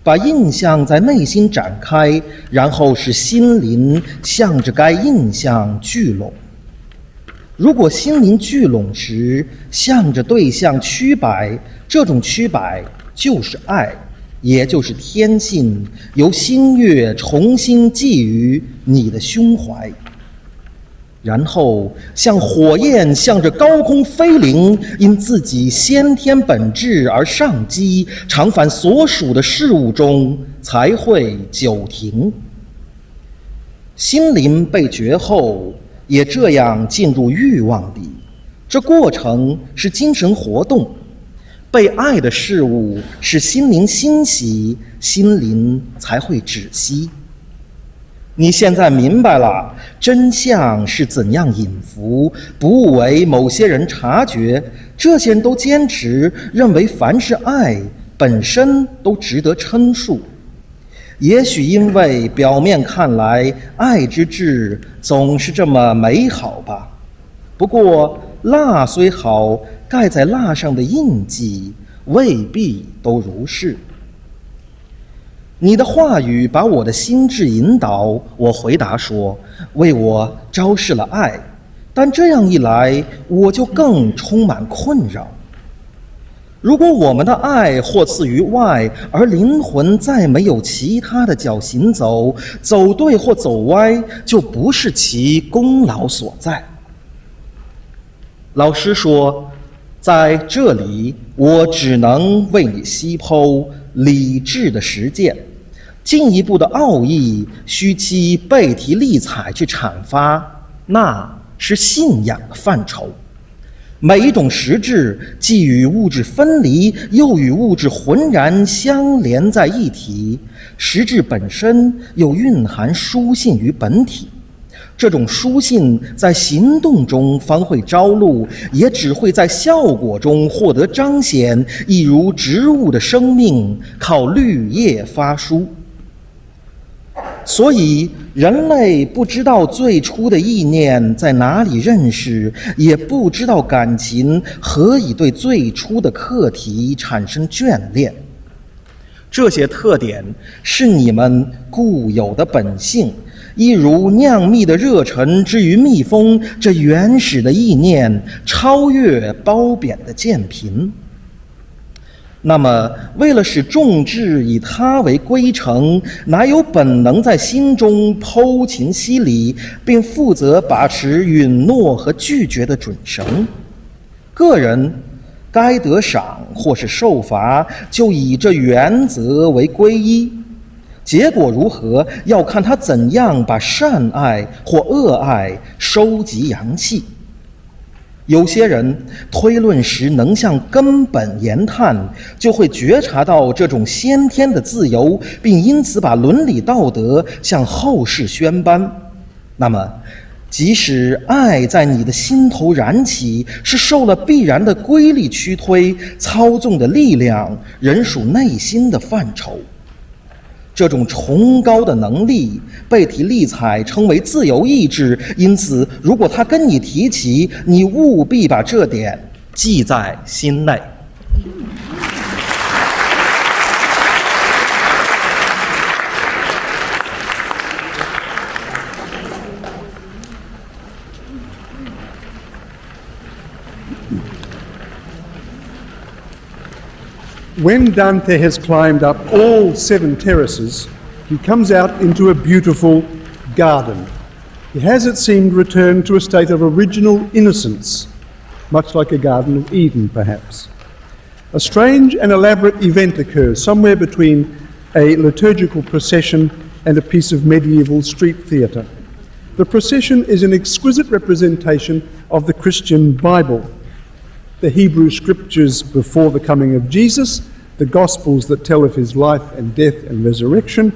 把印象在内心展开，然后使心灵向着该印象聚拢。如果心灵聚拢时向着对象曲摆，这种曲摆就是爱，也就是天性，由星月重新寄于你的胸怀。然后像火焰向着高空飞灵，因自己先天本质而上击，常返所属的事物中，才会久停。心灵被觉后，也这样进入欲望地，这过程是精神活动。被爱的事物使心灵欣喜，心灵才会止息。你现在明白了真相是怎样隐伏，不为某些人察觉。这些人都坚持认为，凡是爱本身都值得称述。也许因为表面看来，爱之至总是这么美好吧。不过，蜡虽好，盖在蜡上的印记未必都如是。你的话语把我的心智引导，我回答说，为我昭示了爱，但这样一来，我就更充满困扰。如果我们的爱或次于外，而灵魂再没有其他的脚行走，走对或走歪，就不是其功劳所在。老师说，在这里我只能为你析剖理智的实践，进一步的奥义需其背题立采去阐发，那是信仰的范畴。每一种实质既与物质分离，又与物质浑然相连在一体，实质本身又蕴含书信于本体。这种书信在行动中方会昭露，也只会在效果中获得彰显，一如植物的生命靠绿叶发书。所以人类不知道最初的意念在哪里认识，也不知道感情何以对最初的课题产生眷恋。这些特点是你们固有的本性，一如酿蜜的热忱之于蜜蜂，这原始的意念超越褒贬的渐贫。那么，为了使众志以它为归程，哪有本能在心中剖情析理，并负责把持允诺和拒绝的准绳？个人该得赏或是受罚，就以这原则为归依。结果如何，要看他怎样把善爱或恶爱收集阳气。有些人推论时能向根本研探，就会觉察到这种先天的自由，并因此把伦理道德向后世宣颁。那么，即使爱在你的心头燃起，是受了必然的规律驱推，操纵的力量仍属内心的范畴。这种崇高的能力被提立采称为自由意志，因此如果他跟你提起，你务必把这点记在心内。When Dante has climbed up all 7 terraces, he comes out into a beautiful garden. He has, it seemed, returned to a state of original innocence, much like a Garden of Eden, perhaps. A strange and elaborate event occurs somewhere between a liturgical procession and a piece of medieval street theatre. The procession is an exquisite representation of the Christian Bible, the Hebrew scriptures before the coming of Jesus, the Gospels that tell of his life and death and resurrection,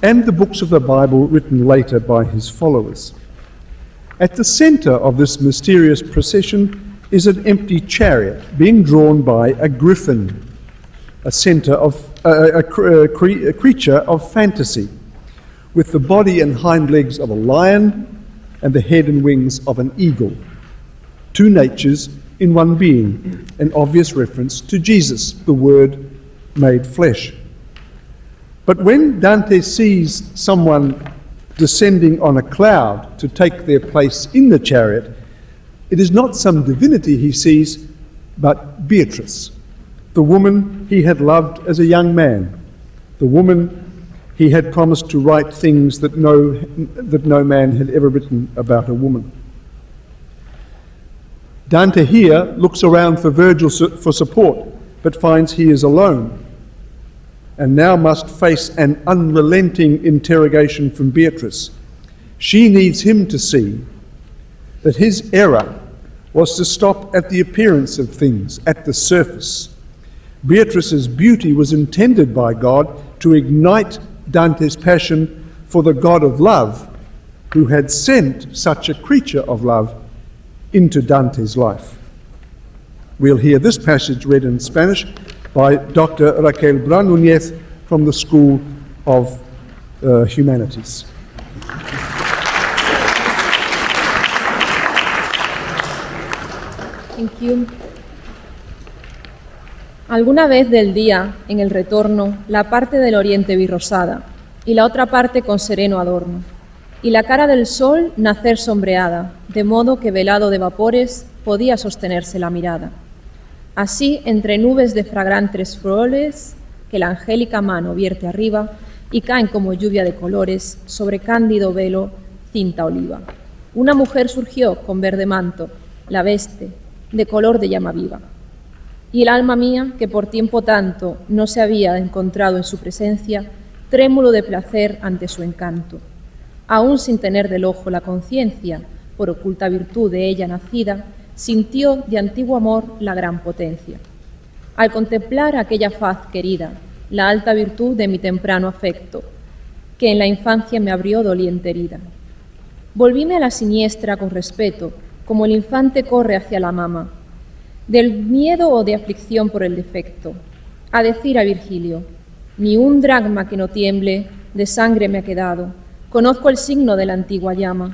and the books of the Bible written later by his followers. At the centre of this mysterious procession is an empty chariot being drawn by a griffin, a creature of fantasy, with the body and hind legs of a lion and the head and wings of an eagle. 2 natures in one being, an obvious reference to Jesus, the Word made flesh. But when Dante sees someone descending on a cloud to take their place in the chariot, it is not some divinity he sees, but Beatrice, the woman he had loved as a young man, the woman he had promised to write things that no man had ever written about a woman. Dante here looks around for Virgil for support, but finds he is alone, and now must face an unrelenting interrogation from Beatrice. She needs him to see that his error was to stop at the appearance of things, at the surface. Beatrice's beauty was intended by God to ignite Dante's passion for the God of love, who had sent such a creature of love into Dante's life. We'll hear this passage read in Spanish by Dr. Raquel Branúñez from the School of Humanities. Thank you. Alguna vez del día, en el retorno, la parte del oriente vi rosada, y la otra parte con sereno adorno, y la cara del sol nacer sombreada, de modo que velado de vapores podía sostenerse la mirada. Así, entre nubes de fragrantes flores, que la angélica mano vierte arriba, y caen como lluvia de colores, sobre cándido velo, cinta oliva. Una mujer surgió con verde manto, la veste, de color de llama viva. Y el alma mía, que por tiempo tanto no se había encontrado en su presencia, trémulo de placer ante su encanto, aún sin tener del ojo la conciencia, por oculta virtud de ella nacida, sintió de antiguo amor la gran potencia. Al contemplar aquella faz querida, la alta virtud de mi temprano afecto, que en la infancia me abrió doliente herida. Volvíme a la siniestra con respeto, como el infante corre hacia la mama, del miedo o de aflicción por el defecto, a decir a Virgilio, ni un dracma que no tiemble de sangre me ha quedado, conozco el signo de la antigua llama.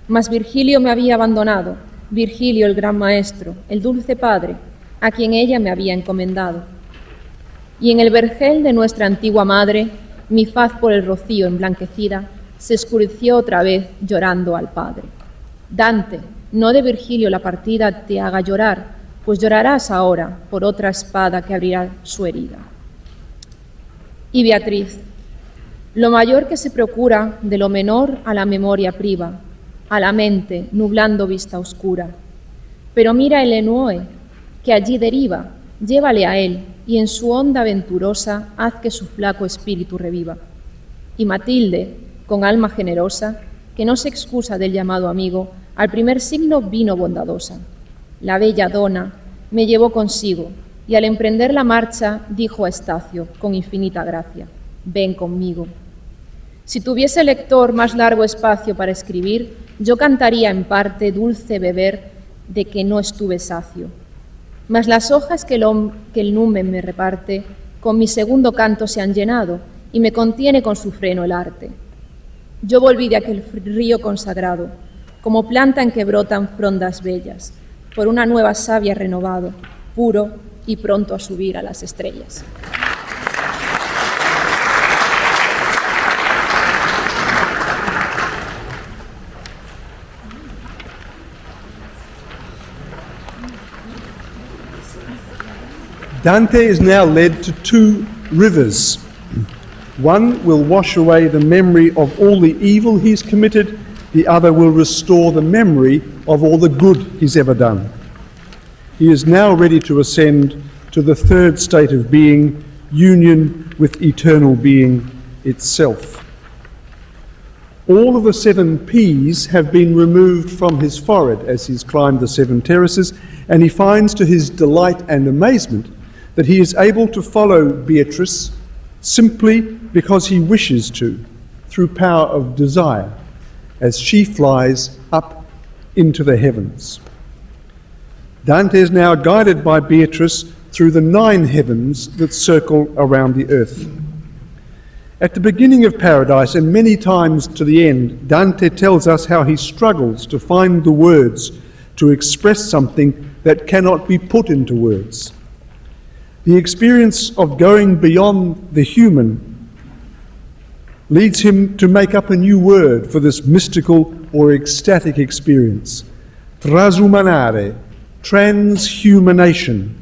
Mas Virgilio me había abandonado, Virgilio el gran maestro, el dulce padre, a quien ella me había encomendado. Y en el vergel de nuestra antigua madre, mi faz por el rocío emblanquecida, se escureció otra vez llorando al padre. Dante, no de Virgilio la partida te haga llorar, pues llorarás ahora por otra espada que abrirá su herida. Y Beatriz, lo mayor que se procura de lo menor a la memoria priva, a la mente nublando vista oscura. Pero mira el Enoe, que allí deriva, llévale a él, y en su onda venturosa haz que su flaco espíritu reviva. Y Matilde, con alma generosa, que no se excusa del llamado amigo, al primer signo vino bondadosa. La bella dona me llevó consigo, y al emprender la marcha dijo a Estacio, con infinita gracia, ven conmigo. Si tuviese el lector más largo espacio para escribir, yo cantaría en parte dulce beber de que no estuve sacio. Mas las hojas que el numen me reparte, con mi segundo canto se han llenado, y me contiene con su freno el arte. Yo volví de aquel río consagrado, como planta en que brotan frondas bellas, por una nueva savia renovado, puro y pronto a subir a las estrellas. Dante is now led to two rivers. One will wash away the memory of all the evil he's committed, the other will restore the memory of all the good he's ever done. He is now ready to ascend to the third state of being, union with eternal being itself. All of the 7 P's have been removed from his forehead as he's climbed the 7 terraces, and he finds to his delight and amazement that he is able to follow Beatrice simply because he wishes to, through power of desire, as she flies up into the heavens. Dante is now guided by Beatrice through the 9 heavens that circle around the earth. At the beginning of Paradise, and many times to the end, Dante tells us how he struggles to find the words to express something that cannot be put into words. The experience of going beyond the human leads him to make up a new word for this mystical or ecstatic experience. Trasumanare, transhumanation,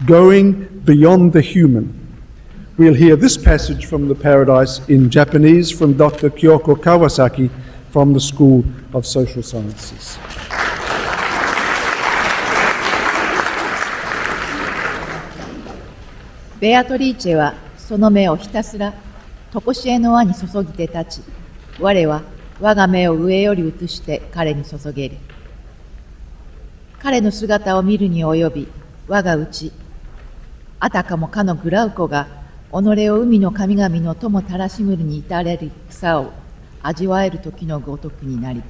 going beyond the human. We'll hear this passage from the Paradise in Japanese from Dr. Kyoko Kawasaki from the School of Social Sciences. ベアトリーチェはその目をひたすら常しえの輪に注ぎて立ち、我は我が目を上より移して彼に注げる。彼の姿を見るに及び、我が内、あたかもかのグラウコが己を海の神々の友たらしむるに至れる草を味わえる時のごとくになりき。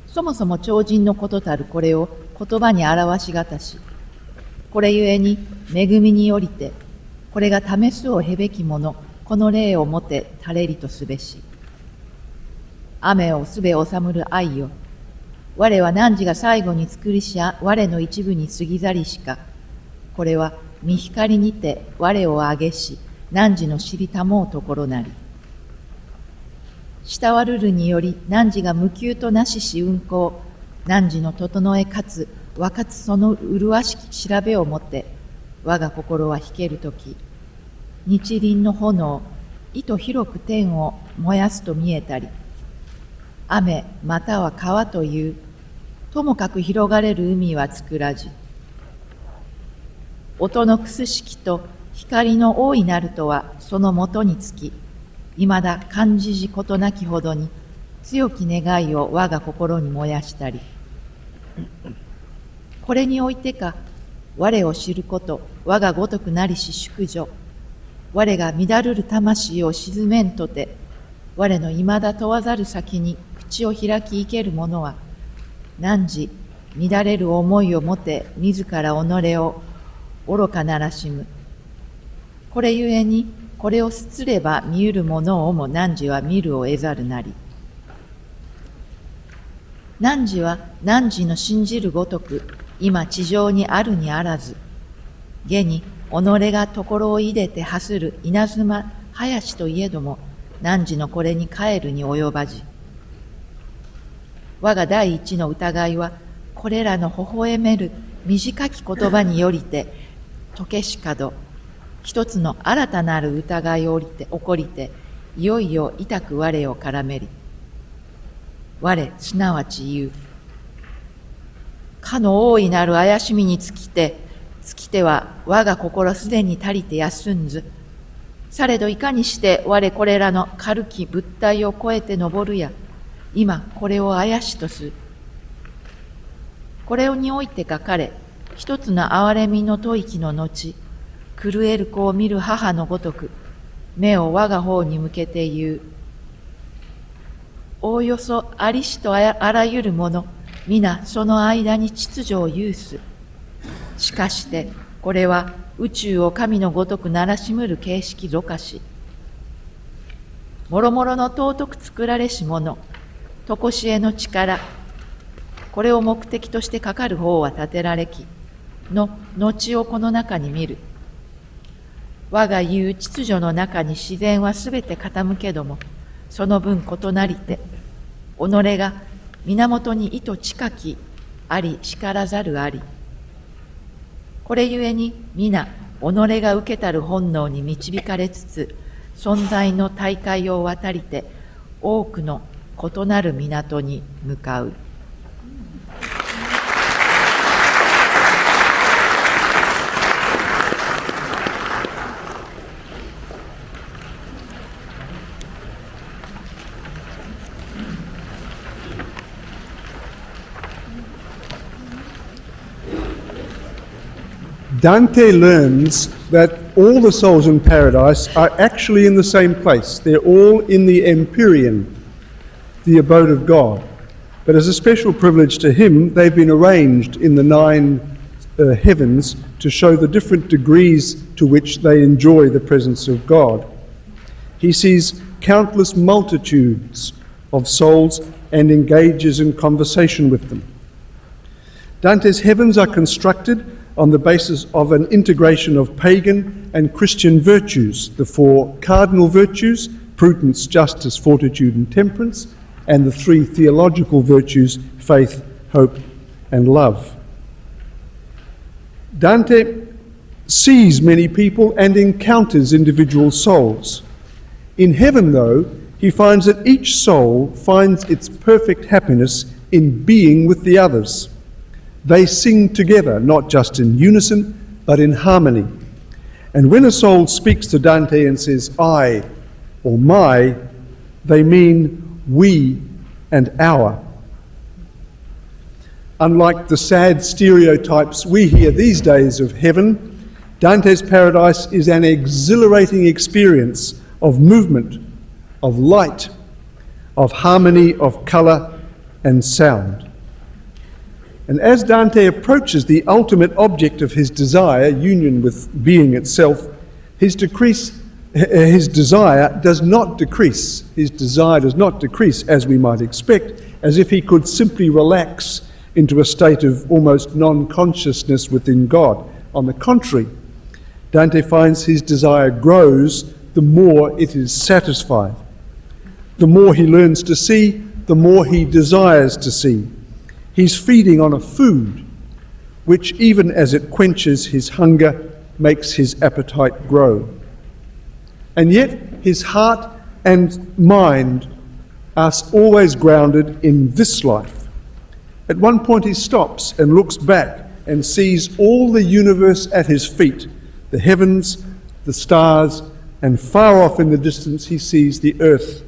そもそも超人のことたるこれを言葉に表しがたし、これゆえに恵みによりて、これが試すをへべきもの、この霊をもて垂れりとすべし。雨をすべ治むる愛よ。我は汝が最後に作りし我の一部に過ぎざりしか。これは見光にて我をあげし、汝の知りたもうところなり。慕わるるにより汝が無給となしし運行、汝の整えかつ分かつその麗しき調べをもって、我が心は引けるとき、日輪の炎、意図広く天を燃やすと見えたり、雨または川という、ともかく広がれる海は作らじ。音のくすしきと光の大いなるとはそのもとにつき、いまだ感じじことなきほどに強き願いを我が心に燃やしたり。これにおいてか、我を知ること、我がごとくなりし淑女、我が乱るる魂を沈めんとて、我のいまだ問わざる先に口を開き生ける者は、汝乱れる思いをもて自ら己を愚かならしむ。これゆえに、これをすつれば見ゆる者をも汝は見るを得ざるなり。汝は汝の信じるごとく、今地上にあるにあらず、現に己がところをいでて走る稲妻林といえども、汝のこれに帰るに及ばじ。我が第一の疑いは、これらの微笑める短き言葉によりて、とけしかど、一つの新たなる疑いを起こりて、いよいよ痛く我を絡めり。我、すなわち言う。かの大いなる怪しみに尽きては我が心すでに足りて休んず。されどいかにして我これらの軽き物体を超えて登るや、今これを怪しとす。これにおいてかかれ、一つの憐れみの吐息の後、狂える子を見る母のごとく、目を我が方に向けて言う。おおよそありしとあらゆるもの、皆その間に秩序を有す。しかしてこれは宇宙を神のごとくならしむる形式ぞかし。もろもろの尊く作られしもの、とこしえの力、これを目的としてかかる方は立てられき、の後をこの中に見る。我が言う秩序の中に自然はすべて傾けども、その分異なりて、己が源に意図近きありしからざるあり。これゆえに皆己が受けたる本能に導かれつつ、存在の大海を渡りて多くの異なる港に向かう。Dante learns that all the souls in paradise are actually in the same place. They're all in the Empyrean, the abode of God. But as a special privilege to him, they've been arranged in the 9 heavens to show the different degrees to which they enjoy the presence of God. He sees countless multitudes of souls and engages in conversation with them. Dante's heavens are constructed on the basis of an integration of pagan and Christian virtues, the 4 cardinal virtues, prudence, justice, fortitude, and temperance, and the 3 theological virtues, faith, hope, and love. Dante sees many people and encounters individual souls. In heaven, though, he finds that each soul finds its perfect happiness in being with the others. They sing together, not just in unison, but in harmony. And when a soul speaks to Dante and says, I or my, they mean we and our. Unlike the sad stereotypes we hear these days of heaven, Dante's paradise is an exhilarating experience of movement, of light, of harmony, of colour and sound. And as Dante approaches the ultimate object of his desire, union with being itself, his desire does not decrease. His desire does not decrease, as we might expect, as if he could simply relax into a state of almost non-consciousness within God. On the contrary, Dante finds his desire grows the more it is satisfied. The more he learns to see, the more he desires to see. He's feeding on a food which, even as it quenches his hunger, makes his appetite grow. And yet his heart and mind are always grounded in this life. At one point he stops and looks back and sees all the universe at his feet, the heavens, the stars, and far off in the distance he sees the earth.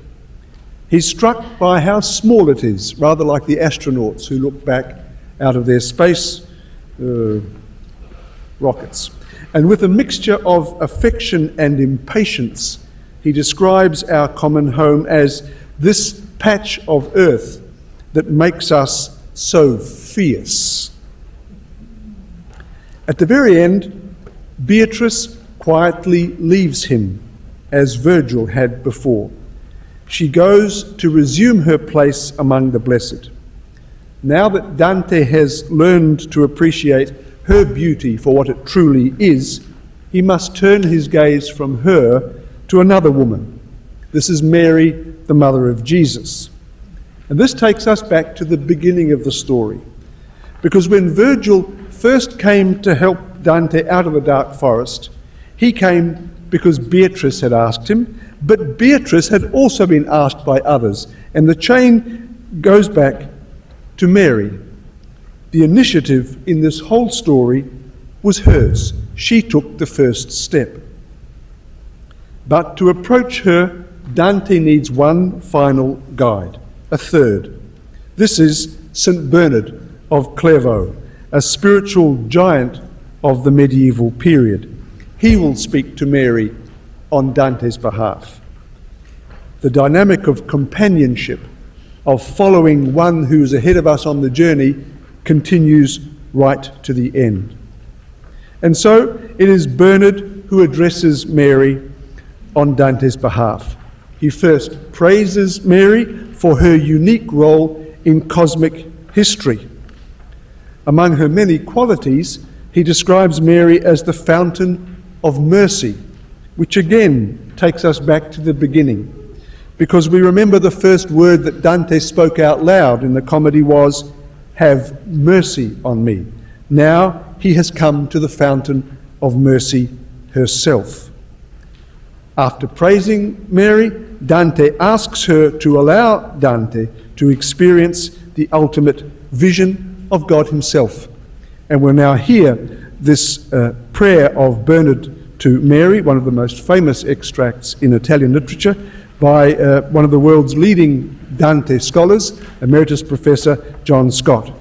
He's struck by how small it is, rather like the astronauts who look back out of their space rockets. And with a mixture of affection and impatience, he describes our common home as this patch of earth that makes us so fierce. At the very end, Beatrice quietly leaves him, as Virgil had before. She goes to resume her place among the blessed. Now that Dante has learned to appreciate her beauty for what it truly is, he must turn his gaze from her to another woman. This is Mary, the mother of Jesus. And this takes us back to the beginning of the story. Because when Virgil first came to help Dante out of the dark forest, he came because Beatrice had asked him, but Beatrice had also been asked by others, and the chain goes back to Mary. The initiative in this whole story was hers. She took the first step. But to approach her, Dante needs one final guide, a third. This is St. Bernard of Clairvo, a spiritual giant of the medieval period. He will speak to Mary on Dante's behalf. The dynamic of companionship, of following one who's ahead of us on the journey, continues right to the end. And so it is Bernard who addresses Mary on Dante's behalf. He first praises Mary for her unique role in cosmic history. Among her many qualities, he describes Mary as the fountain of mercy, which again takes us back to the beginning. Because we remember the first word that Dante spoke out loud in the comedy was, "Have mercy on me." Now he has come to the fountain of mercy herself. After praising Mary, Dante asks her to allow Dante to experience the ultimate vision of God himself. And we'll now hear this prayer of Bernard to Mary, one of the most famous extracts in Italian literature, by one of the world's leading Dante scholars, Emeritus Professor John Scott.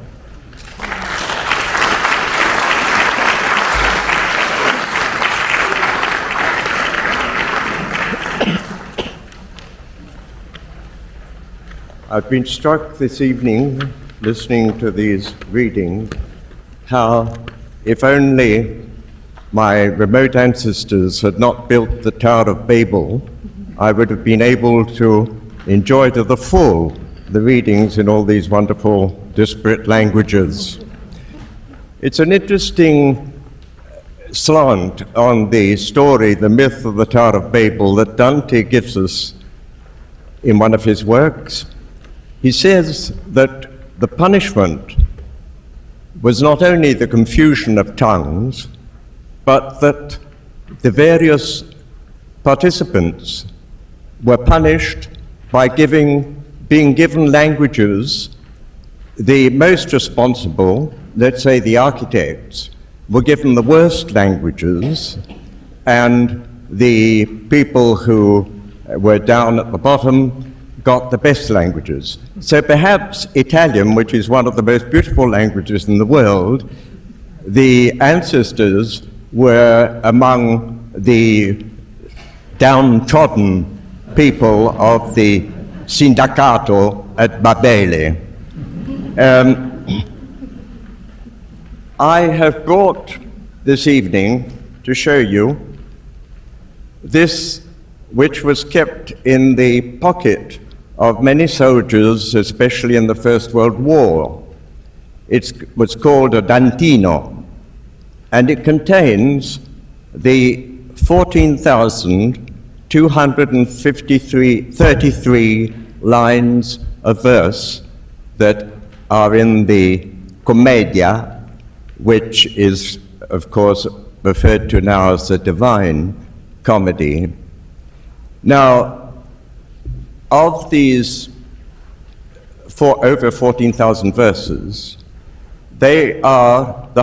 I've been struck this evening, listening to these readings, how if only my remote ancestors had not built the Tower of Babel, I would have been able to enjoy to the full the readings in all these wonderful disparate languages. It's an interesting slant on the story, the myth of the Tower of Babel, that Dante gives us in one of his works. He says that the punishment was not only the confusion of tongues, but that the various participants were punished by being given languages. The most responsible, let's say the architects, were given the worst languages, and the people who were down at the bottom got the best languages. So perhaps Italian, which is one of the most beautiful languages in the world, the ancestors were among the downtrodden people of the sindacato at Babel. I have brought this evening to show you this, which was kept in the pocket of many soldiers, especially in the First World War. It was called a dantino, and it contains the 14,233 lines of verse that are in the Commedia, which is, of course, referred to now as the Divine Comedy. Now, of these over 14,000 verses, the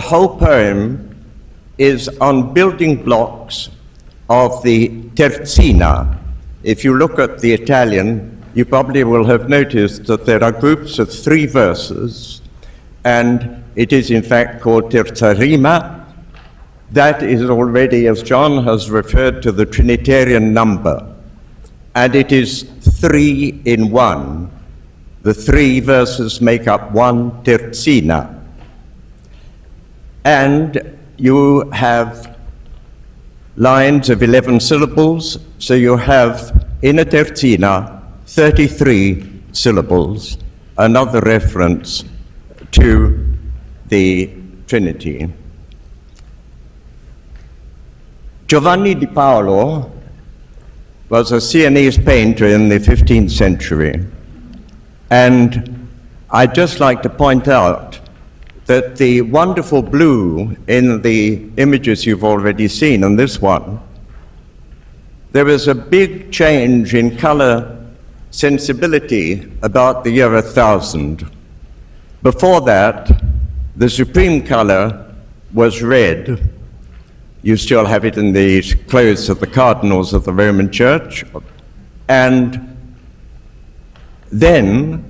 whole poem is on building blocks of the terzina. If you look at the Italian, you probably will have noticed that there are groups of 3 verses, and it is in fact called terza rima. That is already, as John has referred to, the Trinitarian number, and it is 3 in 1. The 3 verses make up 1 terzina. And you have lines of 11 syllables, so you have in a terzina 33 syllables, another reference to the Trinity. Giovanni di Paolo was a Sienese painter in the 15th century, and I'd just like to point out that the wonderful blue in the images you've already seen, and this one, there was a big change in color sensibility about the year 1000. Before that, the supreme color was red. You still have it in the clothes of the cardinals of the Roman Church. And then,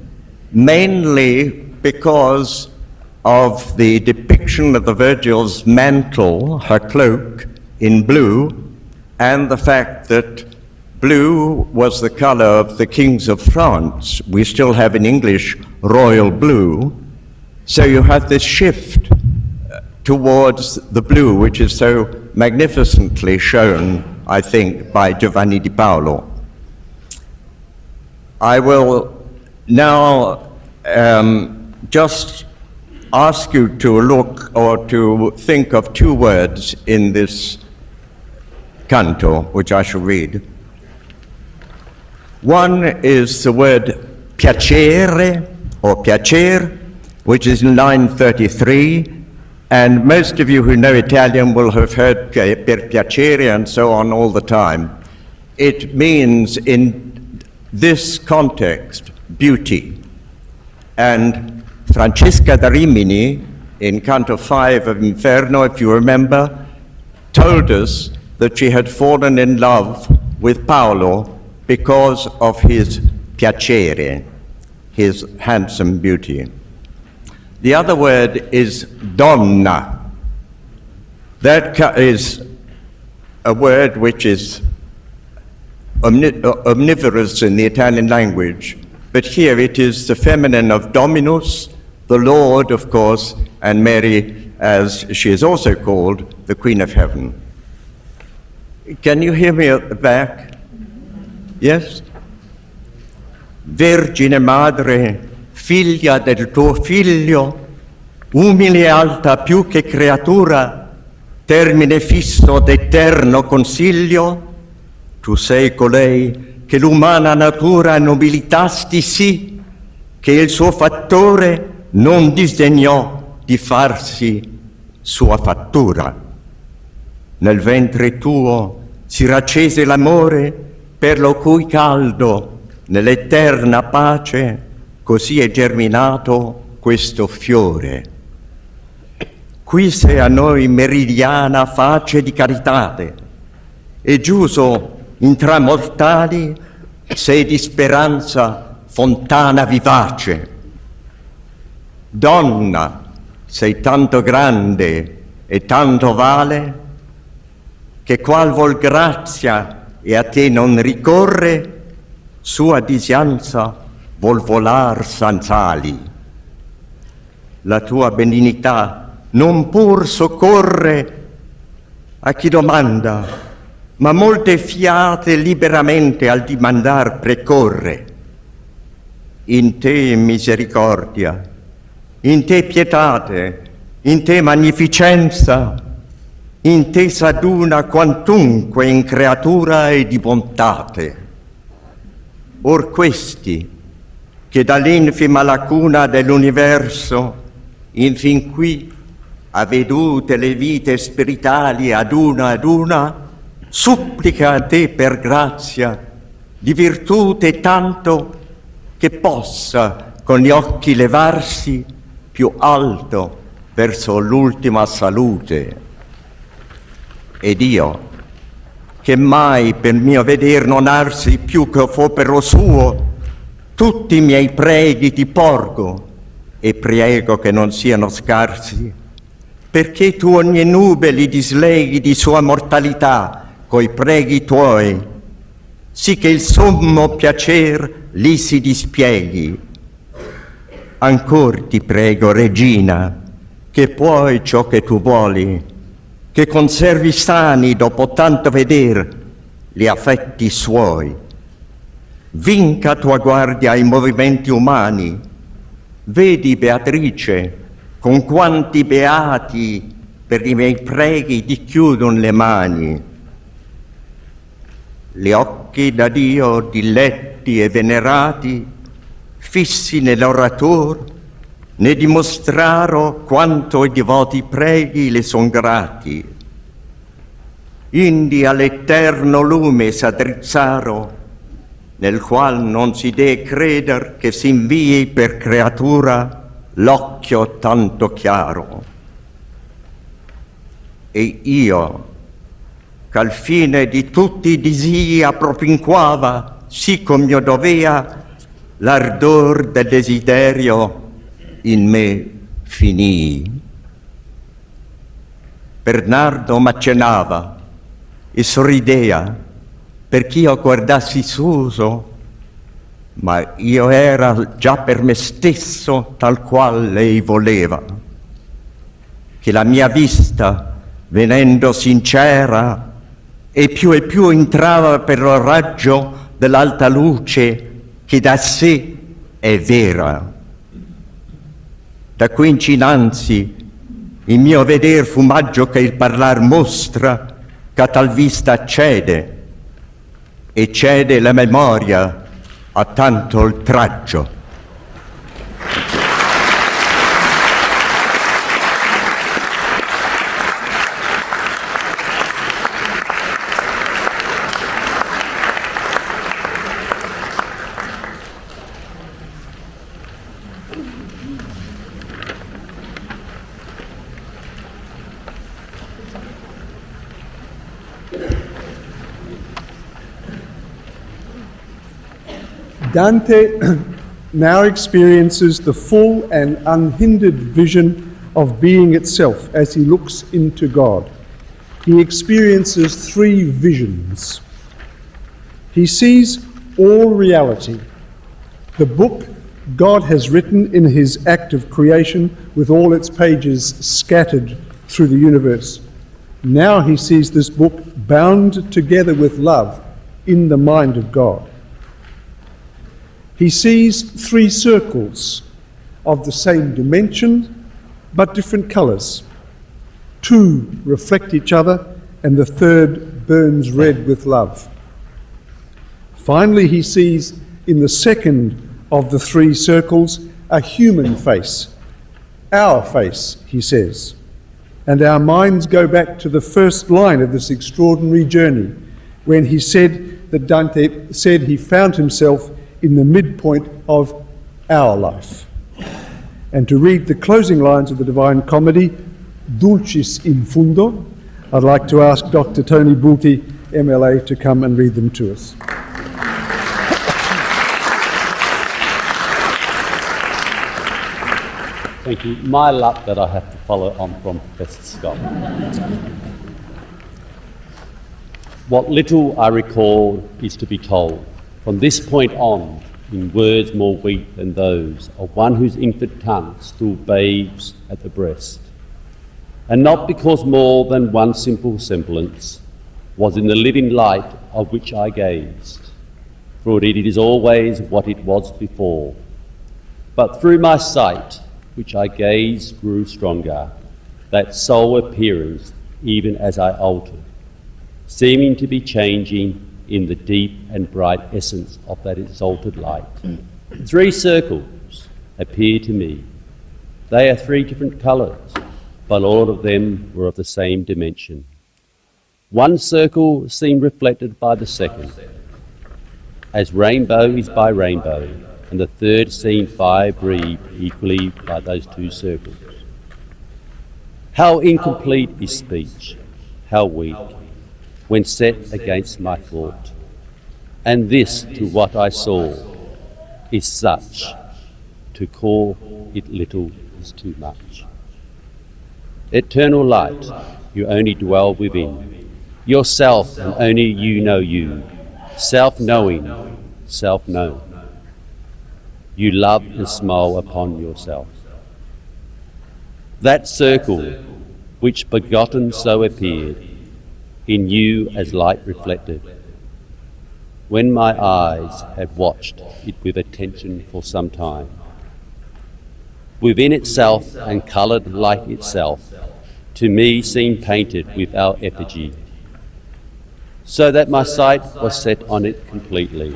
mainly because of the depiction of the Virgil's mantle, her cloak, in blue, and the fact that blue was the color of the kings of France. We still have in English royal blue. So you have this shift towards the blue, which is so magnificently shown, I think, by Giovanni di Paolo. I will now just ask you to look or to think of 2 words in this canto, which I shall read. One is the word piacere or piacer, which is in line 33, and most of you who know Italian will have heard per piacere and so on all the time. It means in this context beauty. And Francesca da Rimini, in Canto 5 of Inferno, if you remember, told us that she had fallen in love with Paolo because of his piacere, his handsome beauty. The other word is donna. That is a word which is omnivorous in the Italian language, but here it is the feminine of Dominus, the Lord, of course, and Mary, as she is also called, the Queen of Heaven. Can you hear me at the back? Yes? Vergine Madre, figlia del tuo figlio, umile e alta più che creatura, termine fisso d'eterno consiglio, tu sei colei che l'umana natura nobilitasti sì, che il suo fattore non disdegnò di farsi sua fattura. Nel ventre tuo si raccese l'amore per lo cui caldo nell'eterna pace così è germinato questo fiore. Qui sei a noi meridiana face di caritate, e giuso intra mortali sei di speranza fontana vivace. Donna, sei tanto grande e tanto vale, che qual vol grazia e a te non ricorre, sua disianza vuol volar sanz'ali. La tua benignità non pur soccorre a chi domanda, ma molte fiate liberamente al dimandar precorre. In te misericordia, in te pietate, in te magnificenza, in te s'aduna quantunque in creatura e di bontate. Or questi, che dall'infima lacuna dell'universo, infin qui, ha vedute le vite spiritali ad una, supplica a te per grazia, di virtute tanto che possa con gli occhi levarsi più alto verso l'ultima salute. Ed io, che mai per mio veder non arsi più che fopero suo, tutti i miei preghi ti porgo e prego che non siano scarsi, perché tu ogni nube li disleghi di sua mortalità coi preghi tuoi, sì che il sommo piacer li si dispieghi. Ancor ti prego, Regina, che puoi ciò che tu vuoli, che conservi sani dopo tanto veder gli affetti suoi. Vinca tua guardia ai movimenti umani. Vedi, Beatrice, con quanti beati per i miei preghi ti chiudon le mani. Gli occhi da Dio diletti e venerati, fissi nell'orator, ne dimostraro quanto i devoti preghi le son grati. Indi all'eterno lume s'addrizzaro, nel qual non si dee creder che si invii per creatura l'occhio tanto chiaro. E io, ch'al fine di tutti i disii appropinquava, sì come mio dovea, l'ardor del desiderio in me finii. Bernardo m'accennava e sorridea perch'io guardassi suso, ma io era già per me stesso tal qual lei voleva, che la mia vista, venendo sincera, e più entrava per il raggio dell'alta luce che da sé è vera. Da qui innanzi il mio veder fu maggio che il parlar mostra, che a tal vista cede, e cede la memoria a tanto oltraggio. Dante now experiences the full and unhindered vision of being itself as he looks into God. He experiences three visions. He sees all reality, the book God has written in his act of creation with all its pages scattered through the universe. Now he sees this book bound together with love in the mind of God. He sees three circles of the same dimension but different colours. Two reflect each other and the third burns red with love. Finally, he sees in the second of the three circles a human face. Our face, he says. And our minds go back to the first line of this extraordinary journey when he said that Dante said he found himself in the midpoint of our life. And to read the closing lines of the Divine Comedy, Dulcis in fundo, I'd like to ask Dr. Tony Bulti, MLA, to come and read them to us. Thank you. My luck that I have to follow on from Professor Scott. What little I recall is to be told. From this point on, in words more weak than those of one whose infant tongue still babes at the breast. And not because more than one simple semblance was in the living light of which I gazed, for it is always what it was before. But through my sight, which I gazed, grew stronger, that sole appearance even as I altered, seeming to be changing in the deep and bright essence of that exalted light. 3 circles appear to me. They are 3 different colours, but all of them were of the same dimension. One circle seemed reflected by the second, as rainbow is by rainbow, and the third seemed fire-breathed equally by those 2 circles. How incomplete is speech, how weak, when set against my thought. And this, to what I saw, is such, to call it little is too much. Eternal light, you only dwell within, yourself and only you know you, self-knowing, self-known. You love and smile upon yourself. That circle, which begotten so appeared, in you as light reflected, when my eyes had watched it with attention for some time, within itself and coloured like itself, to me seemed painted with our effigy, so that my sight was set on it completely.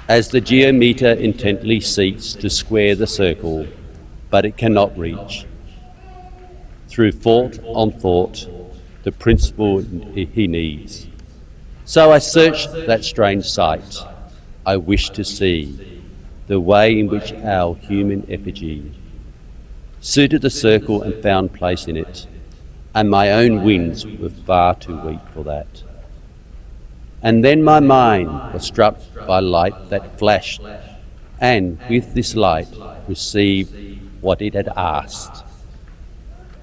As the geometer intently seeks to square the circle, but it cannot reach, through thought on thought, the principle he needs. So I searched that strange sight. I wished to see the way in which our human effigy suited the circle and found place in it, and my own wings were far too weak for that. And then my mind was struck by light that flashed, and with this light received what it had asked.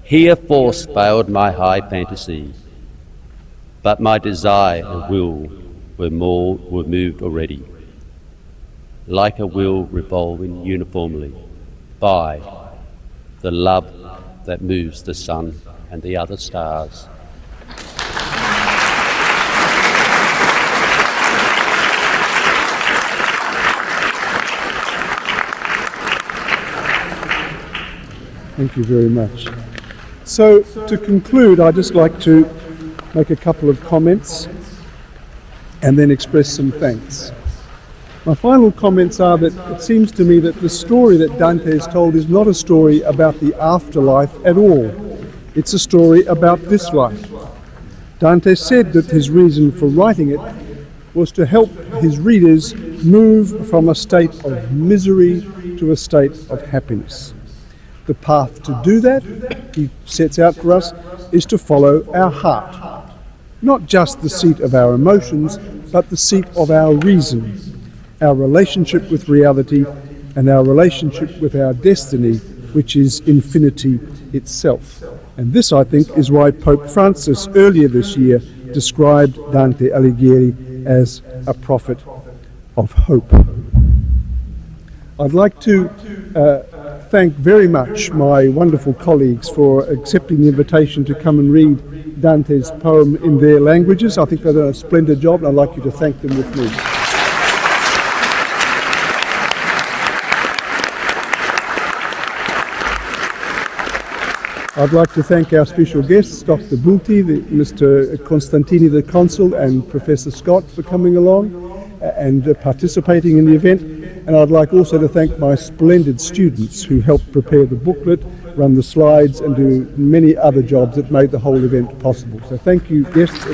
Here force failed my high fantasy, but my desire and will were moved already, like a wheel revolving uniformly by the love that moves the sun and the other stars. Thank you very much. So, to conclude, I'd just like to make a couple of comments and then express some thanks. My final comments are that it seems to me that the story that Dante has told is not a story about the afterlife at all. It's a story about this life. Dante said that his reason for writing it was to help his readers move from a state of misery to a state of happiness. The path to do that, he sets out for us, is to follow our heart. Not just the seat of our emotions, but the seat of our reason, our relationship with reality and our relationship with our destiny, which is infinity itself. And this, I think, is why Pope Francis earlier this year described Dante Alighieri as a prophet of hope. I'd like to thank very much my wonderful colleagues for accepting the invitation to come and read Dante's poem in their languages. I think they've done a splendid job, and I'd like you to thank them with me. I'd like to thank our special guests, Dr. Bulti, Mr. Constantini, the Consul, and Professor Scott for coming along and participating in the event. And I'd like also to thank my splendid students who helped prepare the booklet, run the slides, and do many other jobs that made the whole event possible. So thank you, guests.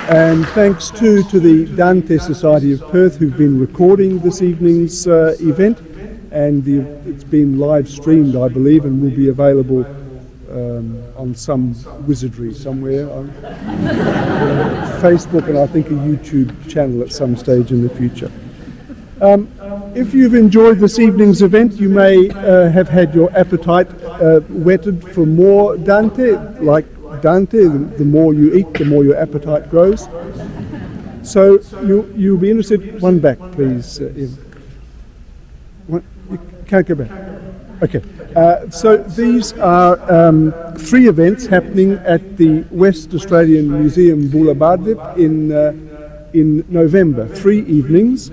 And thanks too to the Dante Society of Perth, who've been recording this evening's event, and it's been live streamed, I believe, and will be available on some wizardry somewhere on Facebook, and I think a YouTube channel at some stage in the future. If you've enjoyed this evening's event, you may have had your appetite whetted for more Dante. Like Dante, the more you eat, the more your appetite grows. So you'll be interested. One back, please. Ian. You can't go back. Okay. So these are 3 events happening at the West Australian Museum Boulevardip in November. 3 evenings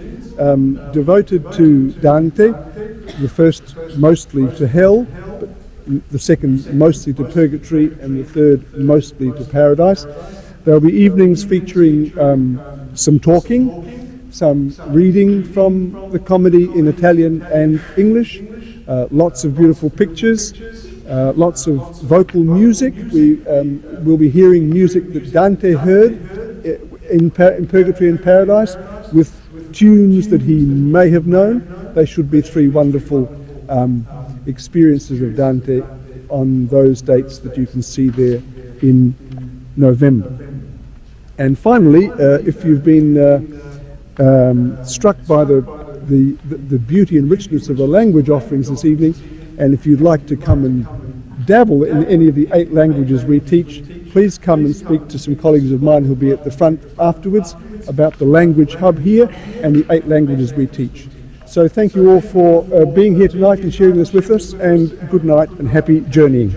devoted to Dante. The first mostly to hell, but the second mostly to purgatory, and the third mostly to paradise. There'll be evenings featuring some talking, some reading from the comedy in Italian and English, lots of beautiful pictures, lots of vocal music. We will be hearing music that Dante heard in Purgatory and Paradise, with tunes that he may have known. They should be 3 wonderful experiences of Dante on those dates that you can see there in November. And finally, if you've been struck by the beauty and richness of the language offerings this evening, and if you'd like to come and dabble in any of the 8 languages we teach, please come and speak to some colleagues of mine who'll be at the front afterwards about the language hub here and the 8 languages we teach. So thank you all for being here tonight and sharing this with us, and good night and happy journeying.